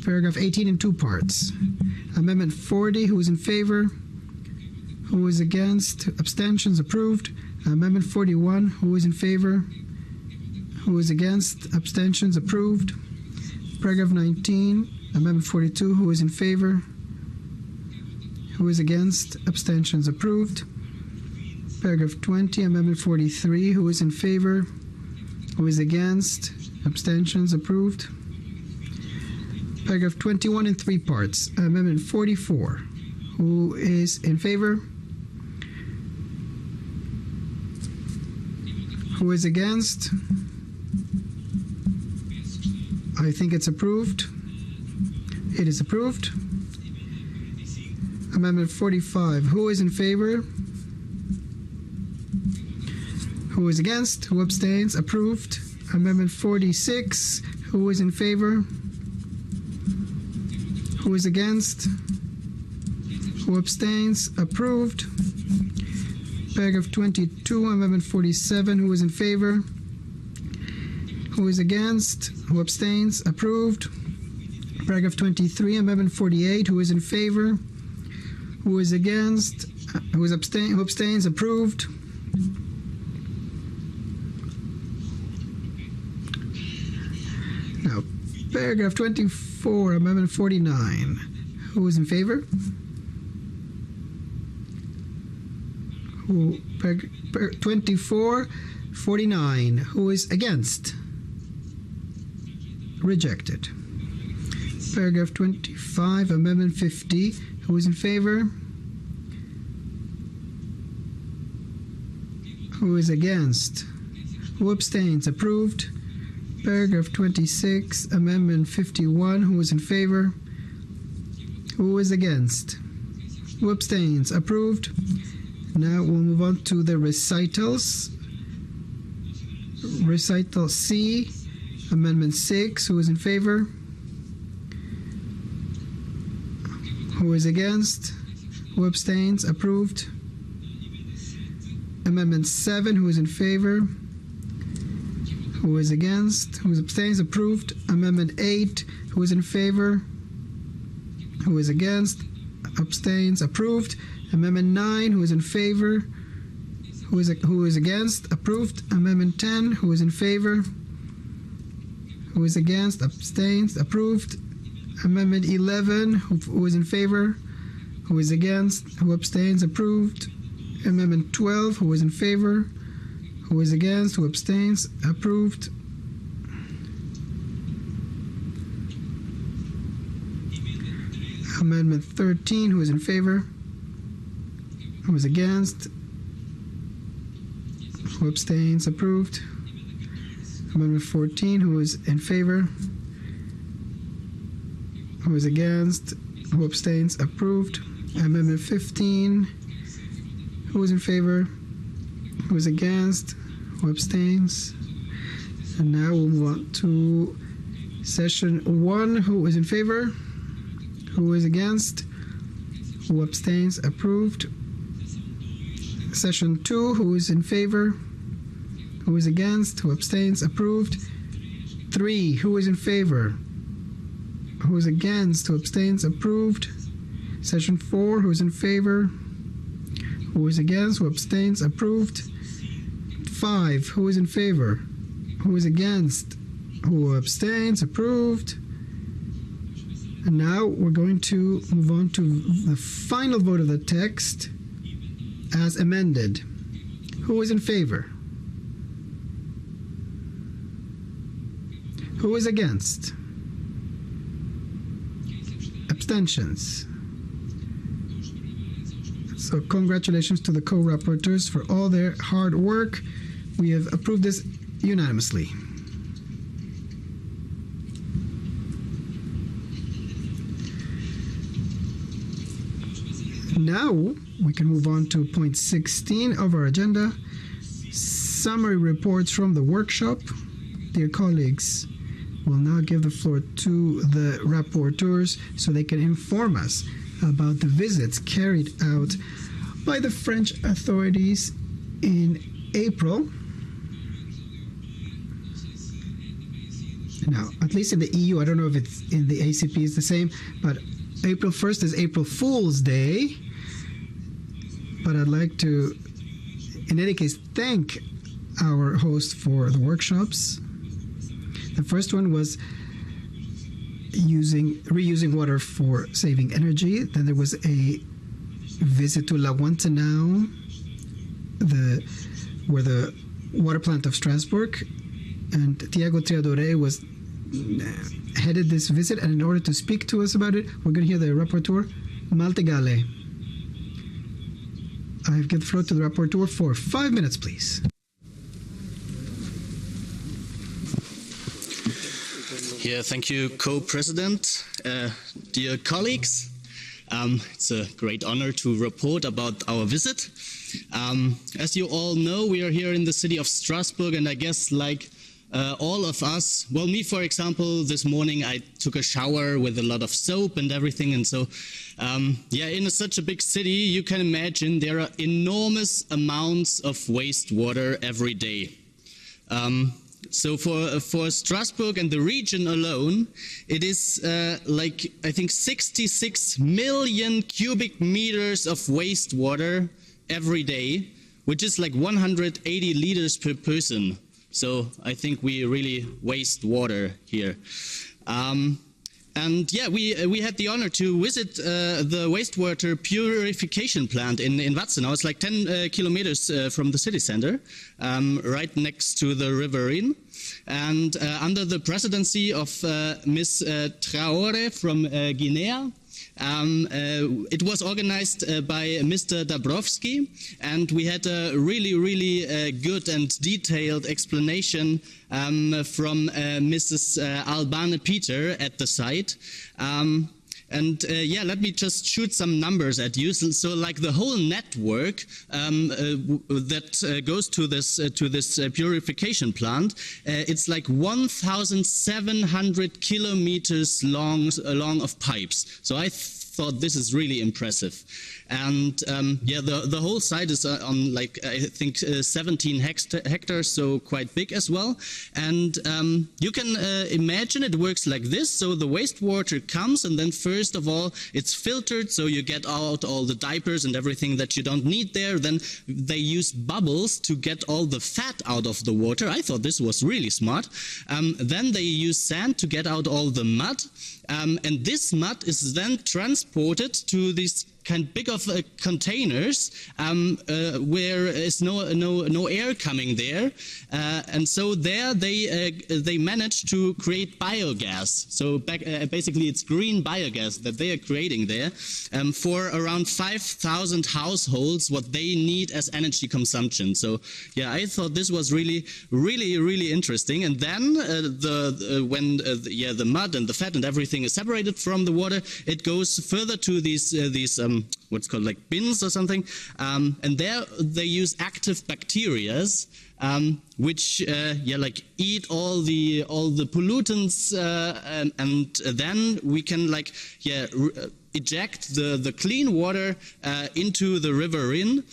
Paragraph 18 in 2 parts. Amendment 40. Who is in favor? Who is against? Abstentions? Approved. Amendment 41. Who is in favor? Who is against? Abstentions? Approved. Paragraph 19. Amendment 42. Who is in favor? Who is against? Abstentions? Approved. Paragraph 20. Amendment 43. Who is in favor? Who is against? Abstentions? Approved. Paragraph 21 in 3 parts. Amendment 44. Who is in favor? Who is against? I think it's approved. It is approved. Amendment 45. Who is in favor? Who is against? Who abstains? Approved. Amendment 46. Who is in favor? Who is against? Who abstains? Approved. Paragraph 22, Amendment 47. Who is in favor? Who is against? Who abstains? Approved. Paragraph 23, Amendment 48. Who is in favor? Who is against? Who abstains? Approved. Now, paragraph 24, Amendment 49. Who is in favor? 24, 49. Who is against? Rejected. Paragraph 25, Amendment 50. Who is in favor? Who is against? Who abstains? Approved. Paragraph 26, Amendment 51. Who is in favor? Who is against? Who abstains? Approved. Now we'll move on to the recitals. Recital C, Amendment 6. Who is in favor? Who is against? Who abstains? Approved. Amendment 7. Who is in favor? Who is against? Who abstains? Approved. Amendment 8. Who is in favor? Who is against? Abstains? Approved. Amendment 9. Who is in favor? Who is against? Approved. Amendment 10. Who is in favor? Who is against? Abstains? Approved. Amendment 11. Who is in favor? Who is against? Who abstains? Approved. Amendment 12. Who is in favor? Who is against? Who abstains? Approved. Amendment 13. Who is in favor? Who is against? Who abstains? Approved. Amendment 14. Who is in favor? Who is against? Who abstains? Approved. Amendment 15. Who is in favor? Who is against? Who abstains? And now we'll move on to session 1. Who is in favor? Who is against? Who abstains? Approved. Session 2. Who is in favor? Who is against? Who abstains? Approved. 3. Who is in favor? Who is against? Who abstains? Approved. Session 4. Who is in favor? Who is against? Who abstains? Approved. 5. Who is in favor? Who is against? Who abstains? Approved. And now we're going to move on to the final vote of the text as amended. Who is in favor? Who is against? Abstentions. So congratulations to the co-rapporteurs for all their hard work. We have approved this unanimously. Now we can move on to point 16 of our agenda. Summary reports from the workshop. Dear colleagues, we'll now give the floor to the rapporteurs so they can inform us about the visits carried out by the French authorities in April. Now, at least in the EU, I don't know if it's in the ACP is the same, but April 1st is April Fool's Day. But I'd like to, in any case, thank our host for the workshops. The first one was reusing water for saving energy. Then there was a visit to La Wantenau, where the water plant of Strasbourg and Tiago Triadore was headed this visit, and in order to speak to us about it, we're going to hear the rapporteur, Malte Gale. I give the floor to the rapporteur for 5 minutes, please. Yeah, thank you, Co-President. Dear colleagues, it's a great honor to report about our visit. As you all know, we are here in the city of Strasbourg, and I guess like all of us, well, me, for example, this morning I took a shower with a lot of soap and everything, and so, yeah, in such a big city, you can imagine there are enormous amounts of wastewater every day. So for Strasbourg and the region alone, it is like, I think, 66 million cubic meters of wastewater every day, which is like 180 liters per person. So I think we really waste water here. And yeah, we had the honor to visit the wastewater purification plant in Watzenau. It's like 10 kilometers from the city center, right next to the River Inn. And under the presidency of Ms. Traore from Guinea, it was organized by Mr. Dabrowski, and we had a really good and detailed explanation from Mrs. Albane Peter at the site. Yeah, let me just shoot some numbers at you. So like the whole network that goes to this purification plant, it's like 1,700 kilometers long of pipes. So I thought this is really impressive. And yeah, the whole site is on like, I think 17 hectares, so quite big as well. And you can imagine it works like this. So the wastewater comes, and then first of all, it's filtered, so you get out all the diapers and everything that you don't need there. Then they use bubbles to get all the fat out of the water. I thought this was really smart. Then they use sand to get out all the mud. And this mud is then transported to these kind big of containers where is no air coming there, and so there they managed to create biogas. So basically it's green biogas that they are creating there for around 5,000 households what they need as energy consumption. So yeah, I thought this was really interesting. And then when the mud and the fat and everything is separated from the water, it goes further to these what's called like bins or something, and there they use active bacterias which like eat all the pollutants, and then we can like eject the clean water into the River Inn,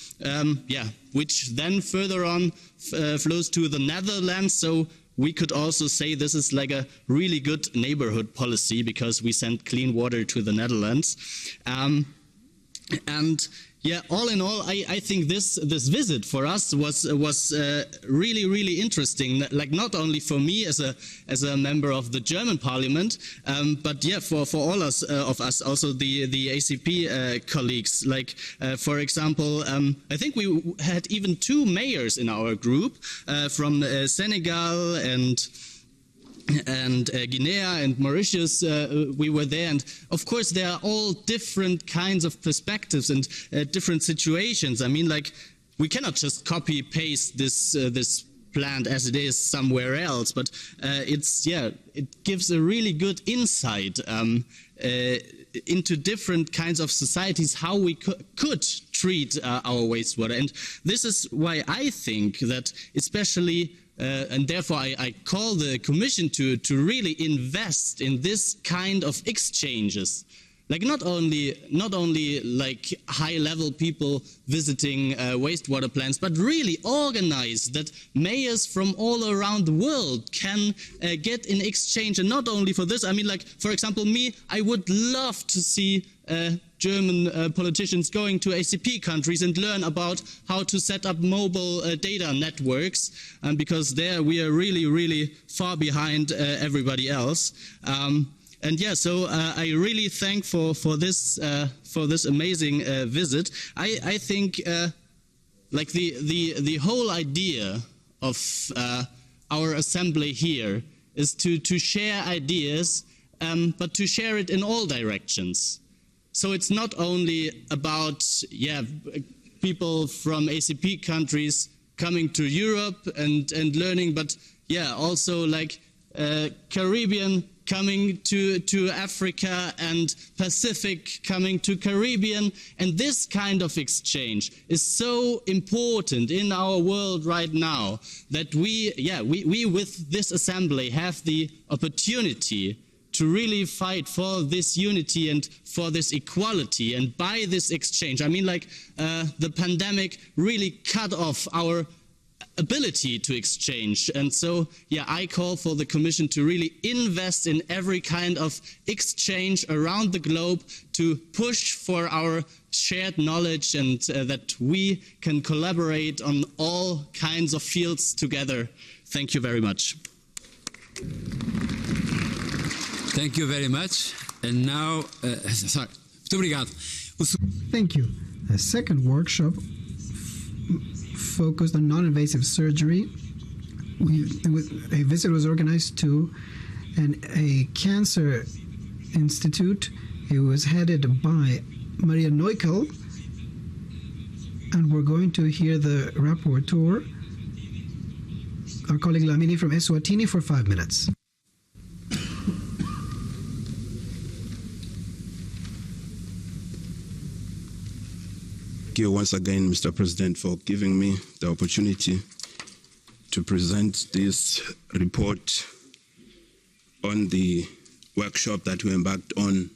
which then further on flows to the Netherlands. So we could also say this is like a really good neighborhood policy because we send clean water to the Netherlands. And yeah, all in all, I think this visit for us was really interesting. Like not only for me as a member of the German Parliament, but yeah, for all of us, also the ACP colleagues. Like for example, I think we had even 2 mayors in our group from Senegal and Guinea and Mauritius. We were there, and of course there are all different kinds of perspectives and different situations. I mean, like we cannot just copy paste this plant as it is somewhere else, but it gives a really good insight into different kinds of societies, how we could treat our wastewater. And this is why I think that especially and therefore I call the Commission to really invest in this kind of exchanges. Like not only like high-level people visiting wastewater plants, but really organize that mayors from all around the world can get in exchange. And not only for this, I mean, like, for example, me, I would love to see German politicians going to ACP countries and learn about how to set up mobile data networks, because there we are really far behind everybody else. And yeah, so I really thank for this amazing visit. I think like the whole idea of our assembly here is to share ideas, but to share it in all directions. So it's not only about people from ACP countries coming to Europe and learning, but also like Caribbean coming to Africa and Pacific coming to Caribbean. And this kind of exchange is so important in our world right now that we with this assembly have the opportunity to really fight for this unity and for this equality. And by this exchange, I mean, like the pandemic really cut off our ability to exchange. And so, I call for the Commission to really invest in every kind of exchange around the globe to push for our shared knowledge and that we can collaborate on all kinds of fields together. Thank you very much. Thank you very much. And now, sorry. Muito obrigado. Thank you. A second workshop focused on non-invasive surgery. A visit was organized to a cancer institute. It was headed by Maria Neukel, and we're going to hear the rapporteur, our colleague Lamini from Eswatini, for 5 minutes. Thank you once again, Mr. President, for giving me the opportunity to present this report on the workshop that we embarked on,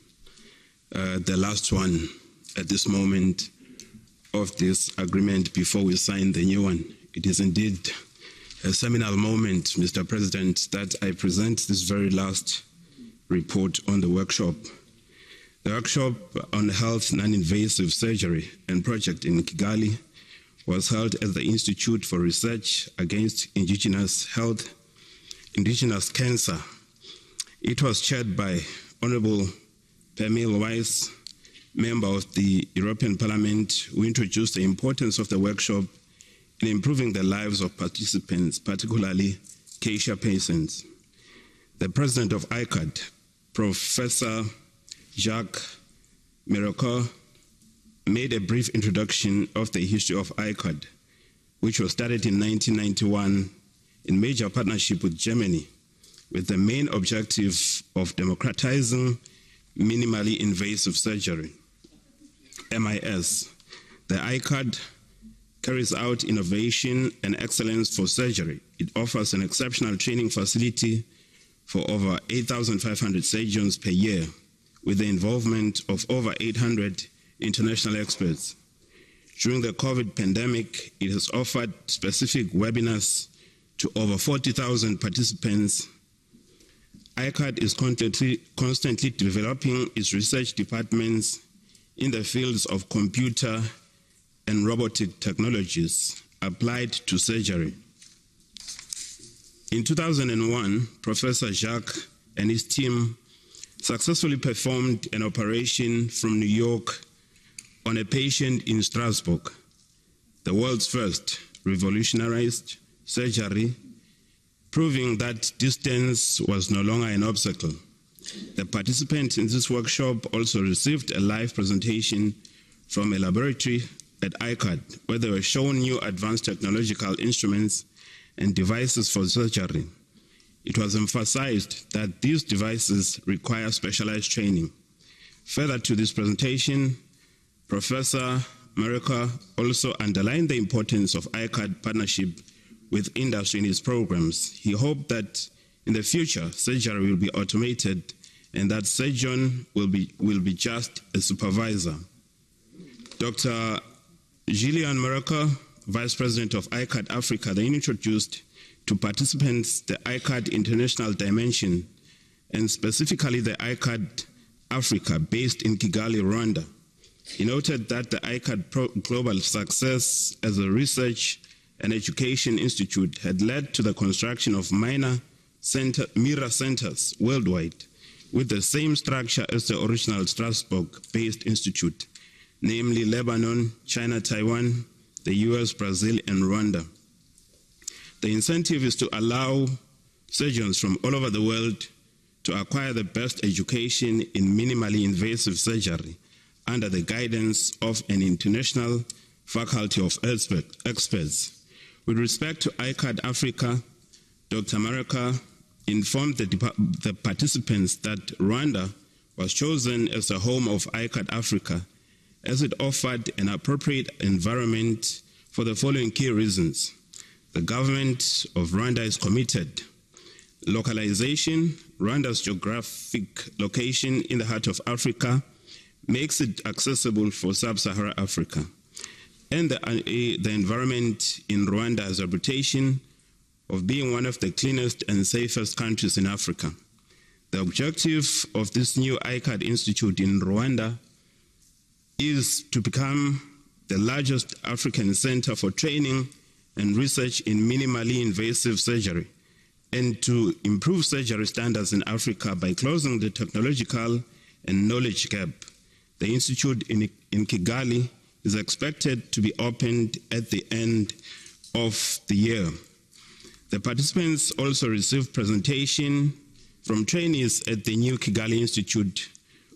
the last one at this moment of this agreement before we sign the new one. It is indeed a seminal moment, Mr. President, that I present this very last report on the workshop. The workshop on health, non-invasive surgery and project in Kigali was held at the Institute for Research Against Indigenous Health, Indigenous Cancer. It was chaired by Honorable Pamela Weiss, member of the European Parliament, who introduced the importance of the workshop in improving the lives of participants, particularly Acacia patients. The president of ICAD, Professor Jacques Miracle, made a brief introduction of the history of ICAD, which was started in 1991 in major partnership with Germany, with the main objective of democratizing minimally invasive surgery, MIS. The ICAD carries out innovation and excellence for surgery. It offers an exceptional training facility for over 8,500 surgeons per year, with the involvement of over 800 international experts. During the COVID pandemic, it has offered specific webinars to over 40,000 participants. ICAD is constantly developing its research departments in the fields of computer and robotic technologies applied to surgery. In 2001, Professor Jacques and his team successfully performed an operation from New York on a patient in Strasbourg, the world's first revolutionized surgery, proving that distance was no longer an obstacle. The participants in this workshop also received a live presentation from a laboratory at ICAD, where they were shown new advanced technological instruments and devices for surgery. It was emphasized that these devices require specialized training. Further to this presentation, Professor Marika also underlined the importance of ICAD partnership with industry in his programs. He hoped that in the future, surgery will be automated and that surgeon will be just a supervisor. Dr. Gillian Marika, Vice President of ICAD Africa, then introduced to participants the ICAD International Dimension, and specifically the ICAD Africa, based in Kigali, Rwanda. He noted that the ICAD global success as a research and education institute had led to the construction of mirror centers worldwide, with the same structure as the original Strasbourg-based institute, namely Lebanon, China, Taiwan, the US, Brazil, and Rwanda. The incentive is to allow surgeons from all over the world to acquire the best education in minimally invasive surgery under the guidance of an international faculty of experts. With respect to ICAD Africa, Dr. Maraka informed the participants that Rwanda was chosen as the home of ICAD Africa as it offered an appropriate environment for the following key reasons. The government of Rwanda is committed. Localization, Rwanda's geographic location in the heart of Africa makes it accessible for sub-Saharan Africa. And the environment in Rwanda has a reputation of being one of the cleanest and safest countries in Africa. The objective of this new ICAD Institute in Rwanda is to become the largest African center for training and research in minimally invasive surgery, and to improve surgery standards in Africa by closing the technological and knowledge gap. The institute in Kigali is expected to be opened at the end of the year. The participants also received presentation from trainees at the new Kigali Institute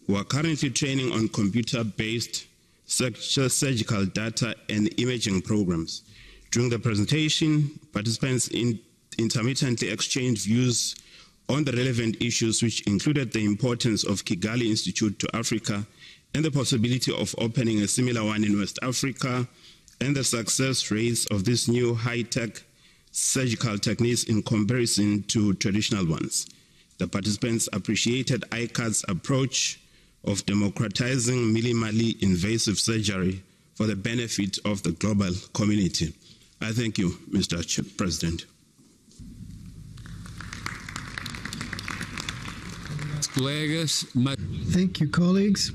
who are currently training on computer-based surgical data and imaging programs. During the presentation, participants intermittently exchanged views on the relevant issues, which included the importance of Kigali Institute to Africa and the possibility of opening a similar one in West Africa, and the success rates of these new high-tech surgical techniques in comparison to traditional ones. The participants appreciated ICAD's approach of democratizing minimally invasive surgery for the benefit of the global community. I thank you, Mr. President. Thank you, colleagues.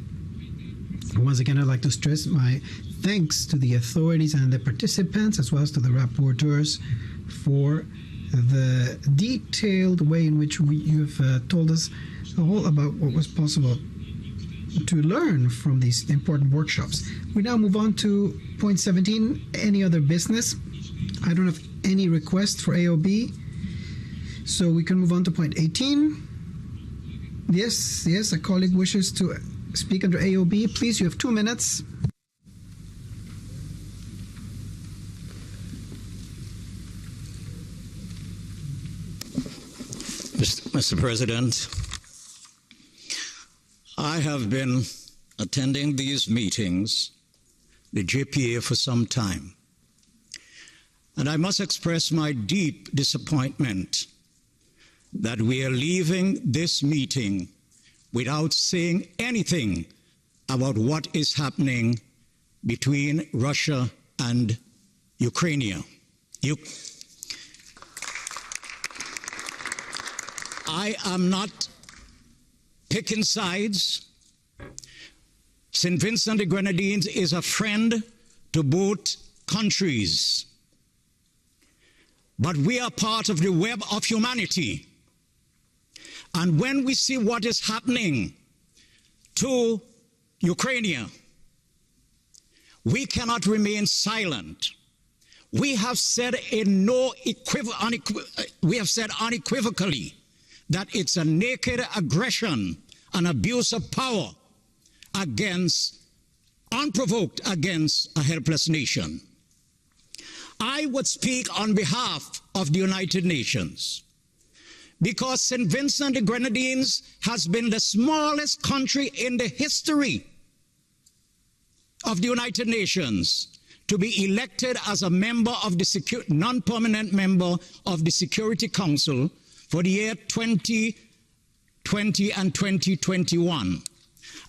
Once again, I'd like to stress my thanks to the authorities and the participants, as well as to the rapporteurs, for the detailed way in which you've told us all about what was possible to learn from these important workshops. We now move on to point 17, any other business. I don't have any request for AOB, so we can move on to point 18. Yes, a colleague wishes to speak under AOB. Please, you have 2 minutes. Mr. President, I have been attending these meetings, the JPA, for some time. And I must express my deep disappointment that we are leaving this meeting without saying anything about what is happening between Russia and Ukraine. I am not picking sides. St. Vincent the Grenadines is a friend to both countries. But we are part of the web of humanity. And when we see what is happening to Ukraine, we cannot remain silent. We have said unequivocally that it's a naked aggression, an abuse of power unprovoked against a helpless nation. I would speak on behalf of the United Nations, because St. Vincent the Grenadines has been the smallest country in the history of the United Nations to be elected as a member of the non-permanent member of the Security Council for the year 2020 and 2021.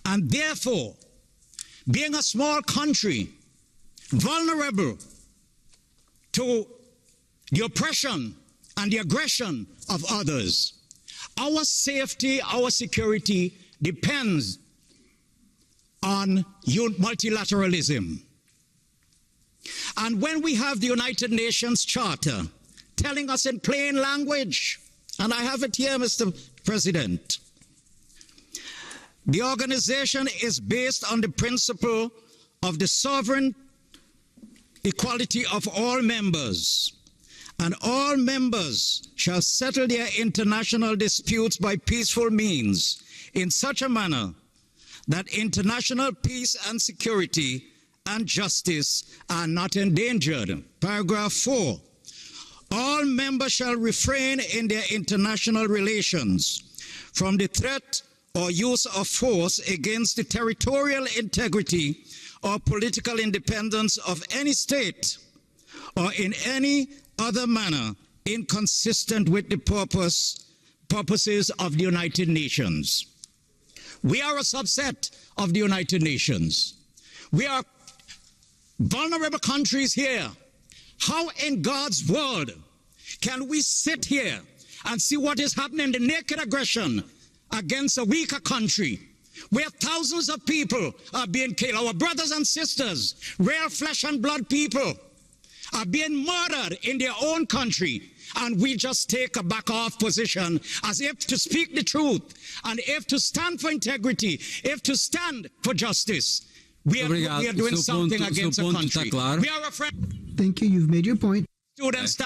And therefore, being a small country, vulnerable to the oppression and the aggression of others, our safety, our security depends on multilateralism. And when we have the United Nations Charter telling us in plain language, and I have it here, Mr. President, the organization is based on the principle of the sovereign equality of all members and all members shall settle their international disputes by peaceful means in such a manner that international peace and security and justice are not endangered. Paragraph 4. All members shall refrain in their international relations from the threat or use of force against the territorial integrity or political independence of any state or in any other manner inconsistent with the purposes of the United Nations. We are a subset of the United Nations. We are vulnerable countries here. How in God's world can we sit here and see what is happening, the naked aggression against a weaker country, where thousands of people are being killed, our brothers and sisters, real flesh and blood people, are being murdered in their own country, and we just take a back-off position as if to speak the truth, and if to stand for integrity, if to stand for justice. We are doing something against a country. We are a friend. Thank you. You've made your point. Students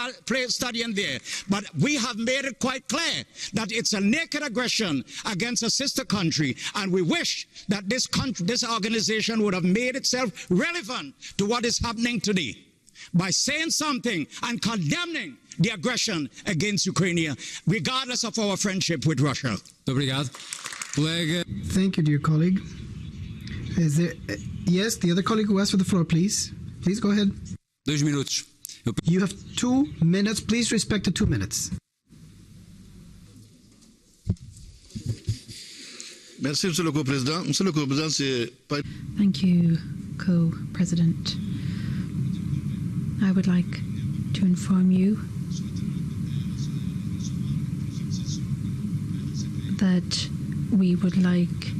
studying there, but we have made it quite clear that it's a naked aggression against a sister country, and we wish that this organization would have made itself relevant to what is happening today by saying something and condemning the aggression against Ukraine, regardless of our friendship with Russia. Thank you, dear colleague. Is there, yes, the other colleague who asked for the floor, please. Please go ahead. 2 minutos. You have 2 minutes. Please respect the 2 minutes. Merci, Monsieur le Co-Président. Monsieur le Co-Président, c'est pas... Thank you, Co-President. I would like to inform you that we would like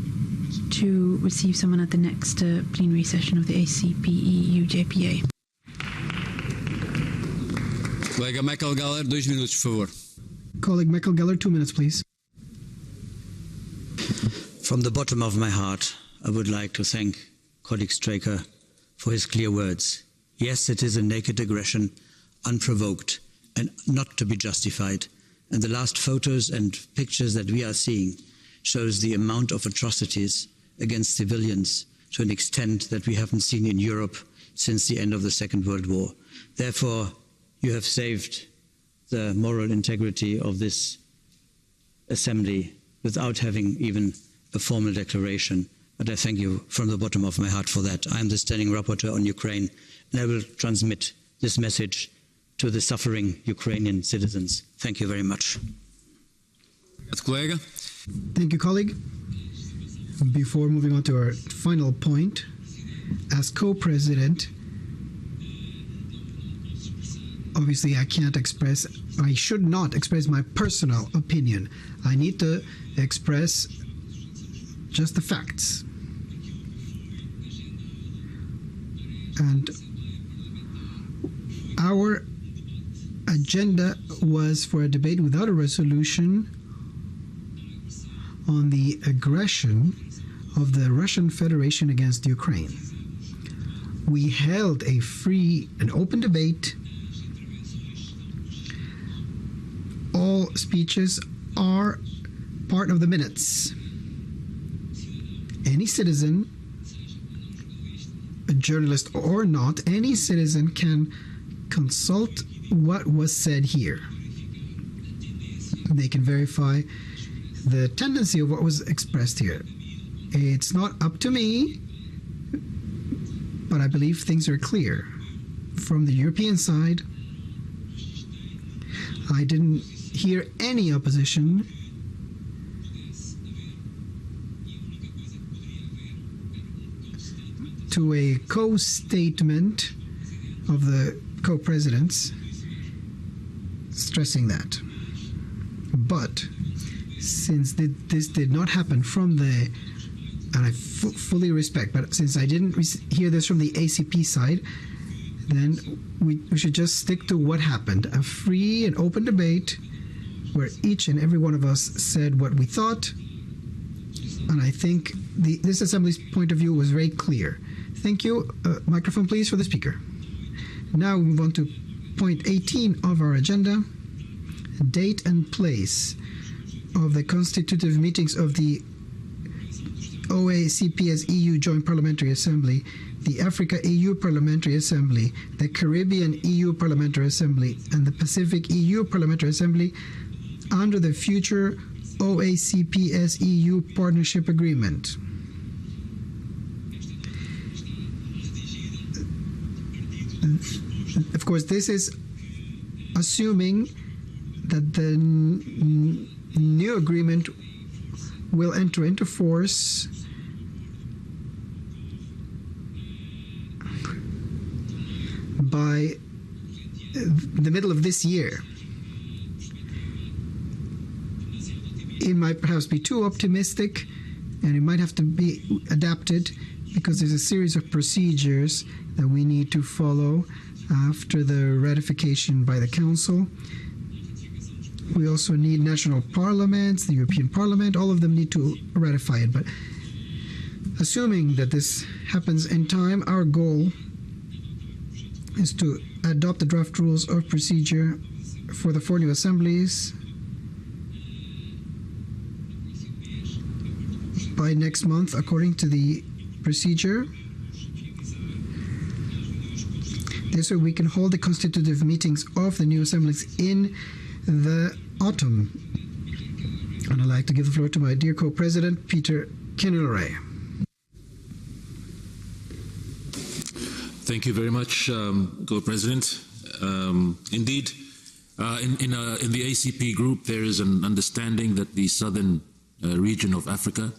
to receive someone at the next plenary session of the OACP-EU JPA. Colega Michael Galler, 2 minutos, por favor. Colleague Michael Geller, 2 minutes, please. From the bottom of my heart, I would like to thank colleague Straker for his clear words. Yes, it is a naked aggression, unprovoked, and not to be justified. And the last photos and pictures that we are seeing shows the amount of atrocities against civilians to an extent that we haven't seen in Europe since the end of the Second World War. Therefore, you have saved the moral integrity of this assembly without having even a formal declaration. But I thank you from the bottom of my heart for that. I am the standing rapporteur on Ukraine, and I will transmit this message to the suffering Ukrainian citizens. Thank you very much. Thank you, colleague. Before moving on to our final point, as co-president, obviously I should not express my personal opinion. I need to express just the facts. And our agenda was for a debate without a resolution on the aggression of the Russian Federation against Ukraine. We held a free and open debate. All speeches are part of the minutes. Any citizen, a journalist or not, any citizen can consult what was said here. They can verify the tendency of what was expressed here. It's not up to me, but I believe things are clear. From the European side, I didn't hear any opposition to a co-statement of the co-presidents stressing that. But since this did not happen from the, and I fully respect, but since I didn't hear this from the ACP side, then we should just stick to what happened. A free and open debate where each and every one of us said what we thought, and I think this Assembly's point of view was very clear. Thank you. Microphone, please, for the speaker. Now we move on to point 18 of our agenda, date and place of the constitutive meetings of the OACP-EU Joint Parliamentary Assembly, the Africa-EU Parliamentary Assembly, the Caribbean-EU Parliamentary Assembly, and the Pacific-EU Parliamentary Assembly under the future OACP-EU Partnership Agreement. Of course, this is assuming that the new agreement will enter into force by the middle of this year. It might perhaps be too optimistic, and it might have to be adapted because there's a series of procedures that we need to follow after the ratification by the Council. We also need national parliaments, the European Parliament, all of them need to ratify it. But assuming that this happens in time, our goal is to adopt the draft rules of procedure for the 4 new assemblies by next month, according to the procedure. This way we can hold the constitutive meetings of the new assemblies in the autumn. And I'd like to give the floor to my dear co-president, Peter Kenilray. Thank you very much, co-president. Indeed, in the ACP group, there is an understanding that the southern region of Africa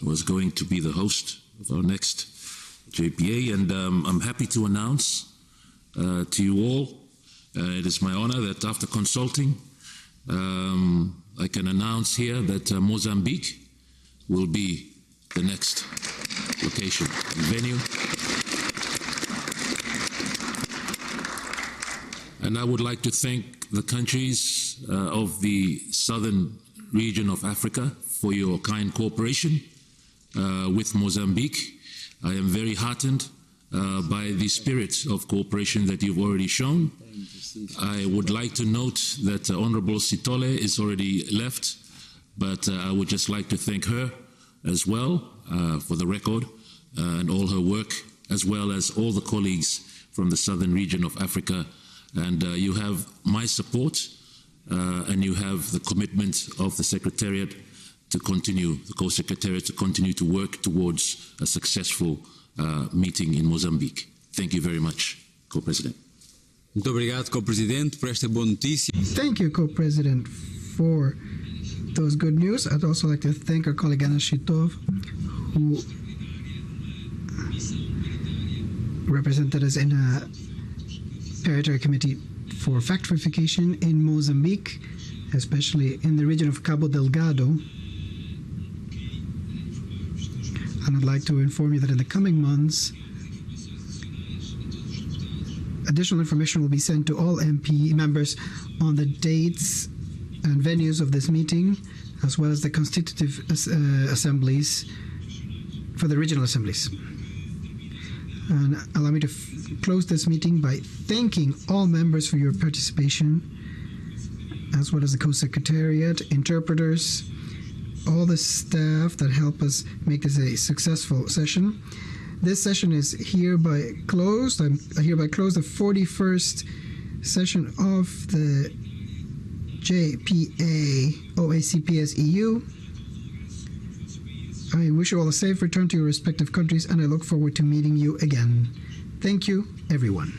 was going to be the host of our next JPA, and I'm happy to announce to you all, it is my honor that after consulting, I can announce here that Mozambique will be the next location and venue. And I would like to thank the countries of the southern region of Africa for your kind cooperation with Mozambique. I am very heartened by the spirit of cooperation that you've already shown. I would like to note that Honorable Sitole is already left, but I would just like to thank her as well for the record and all her work, as well as all the colleagues from the southern region of Africa. And you have my support and you have the commitment of the Secretariat to continue, the Co-Secretariat to continue to work towards a successful meeting in Mozambique. Thank you very much, Co-President. Muito obrigado, Co-Presidente, por esta boa notícia. Thank you, Co-President, for those good news. I'd also like to thank our colleague Anna Shitov, who represented us in a Parliamentary Committee for Fact Verification in Mozambique, especially in the region of Cabo Delgado. And I'd like to inform you that in the coming months, additional information will be sent to all MP members on the dates and venues of this meeting, as well as the constitutive assemblies for the regional assemblies. And allow me to close this meeting by thanking all members for your participation, as well as the Co-Secretariat, interpreters, all the staff that help us make this a successful session. This session is hereby closed. I hereby close the 41st session of the JPA OACP-EU. I wish you all a safe return to your respective countries, and I look forward to meeting you again. Thank you, everyone.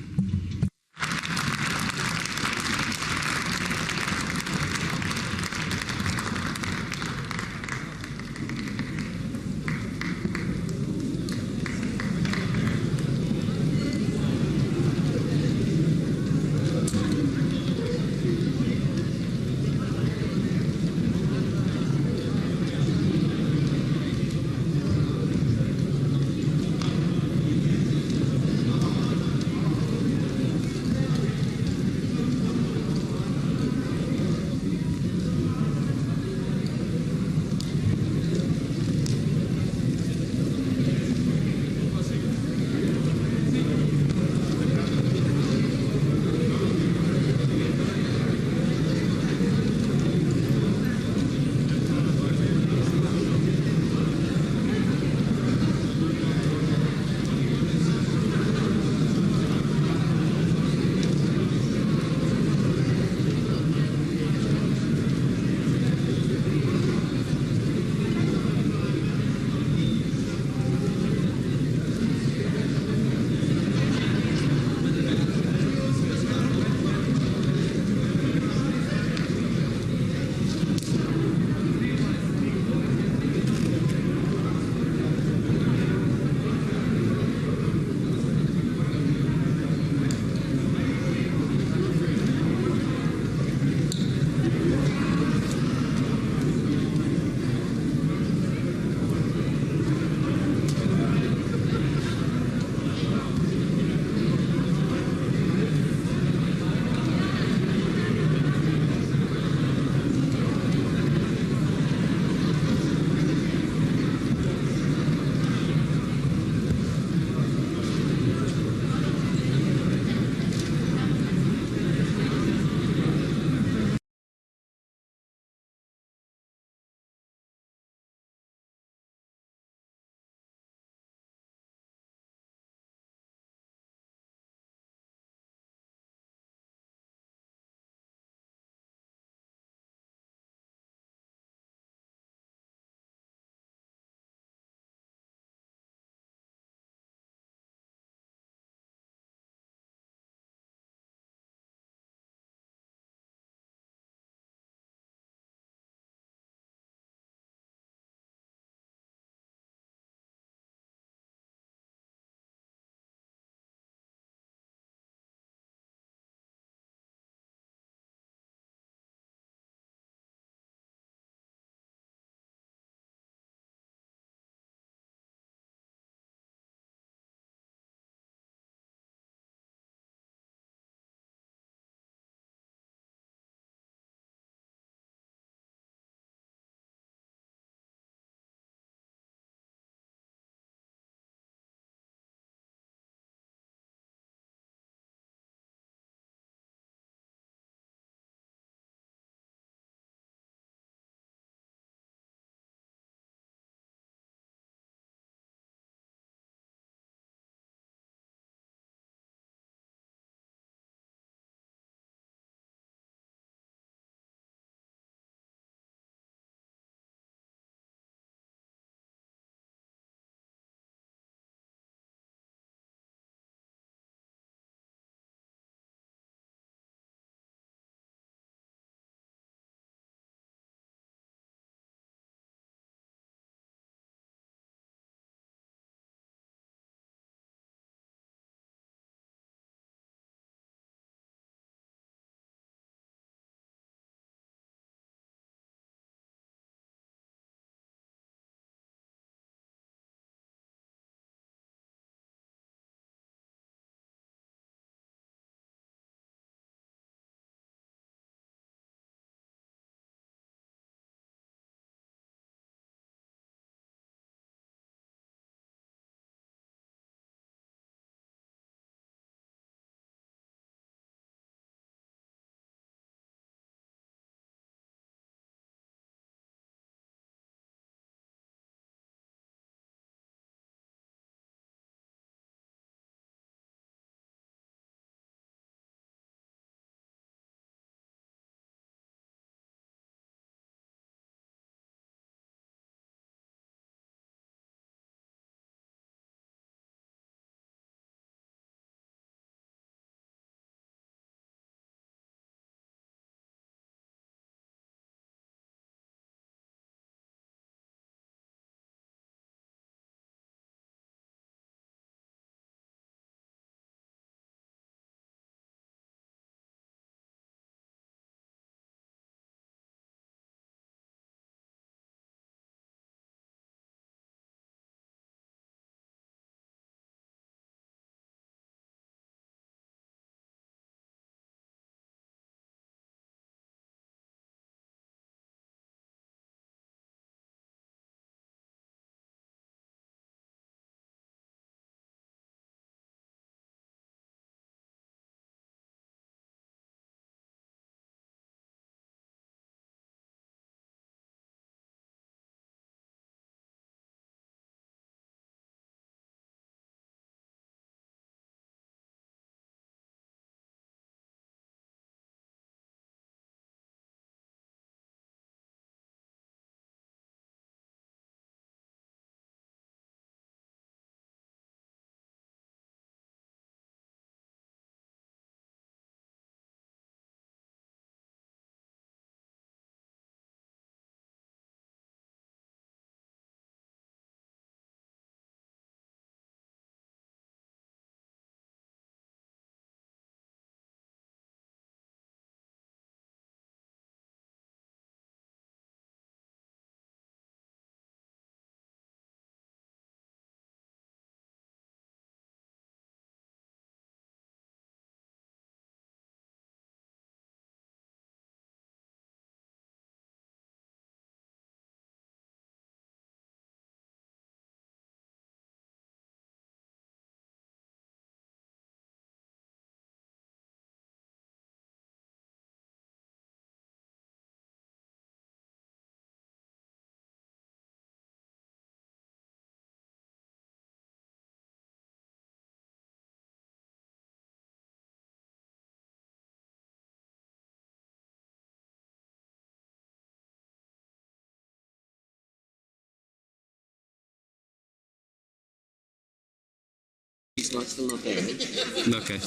Okay.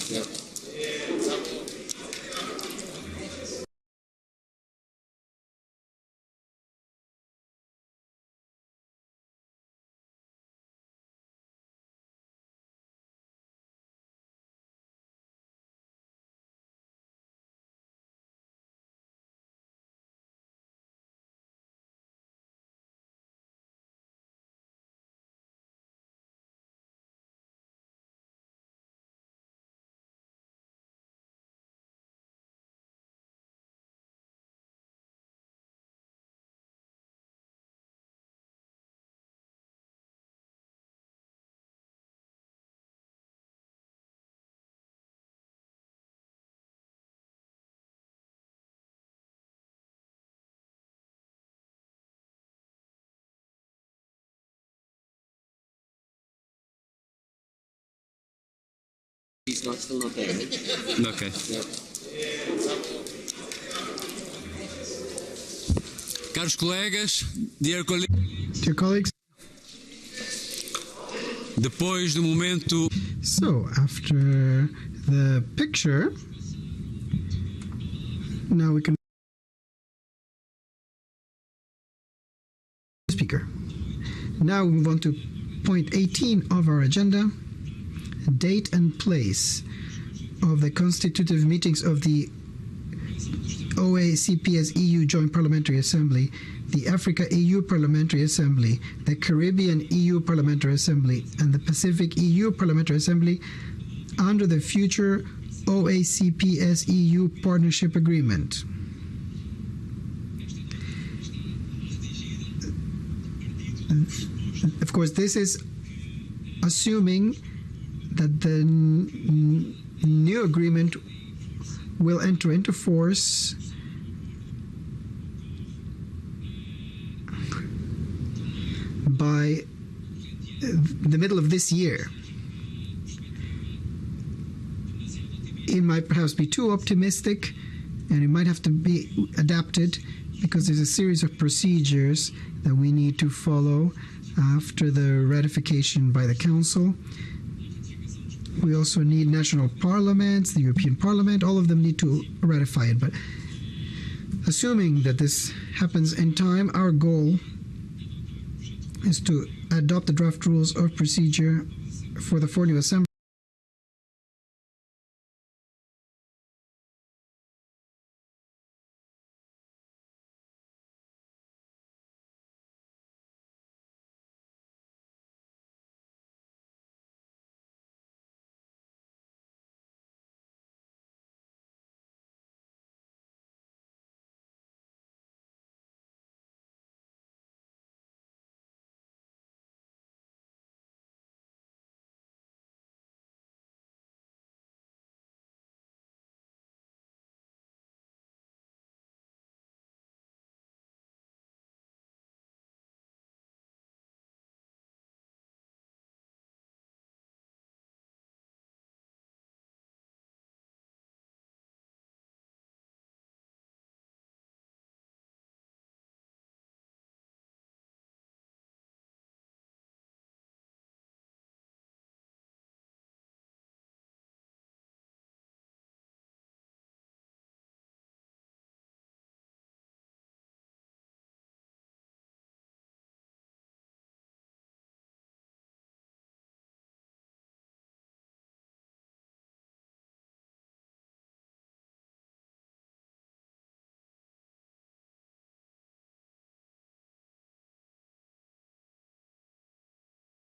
Okay. Caros colegas, dear colleagues, depois do momento. So, after the picture, now we can speaker. Now we move on to point 18 of our agenda, date and place of the constitutive meetings of the OACP-EU Joint Parliamentary Assembly, the Africa-EU Parliamentary Assembly, the Caribbean-EU Parliamentary Assembly, and the Pacific-EU Parliamentary Assembly under the future OACP-EU Partnership Agreement. Of course, this is assuming that the new agreement will enter into force by the middle of this year. It might perhaps be too optimistic, and it might have to be adapted because there's a series of procedures that we need to follow after the ratification by the Council. We also need national parliaments, the European Parliament, all of them need to ratify it. But assuming that this happens in time, our goal is to adopt the draft rules of procedure for the 4 new assemblies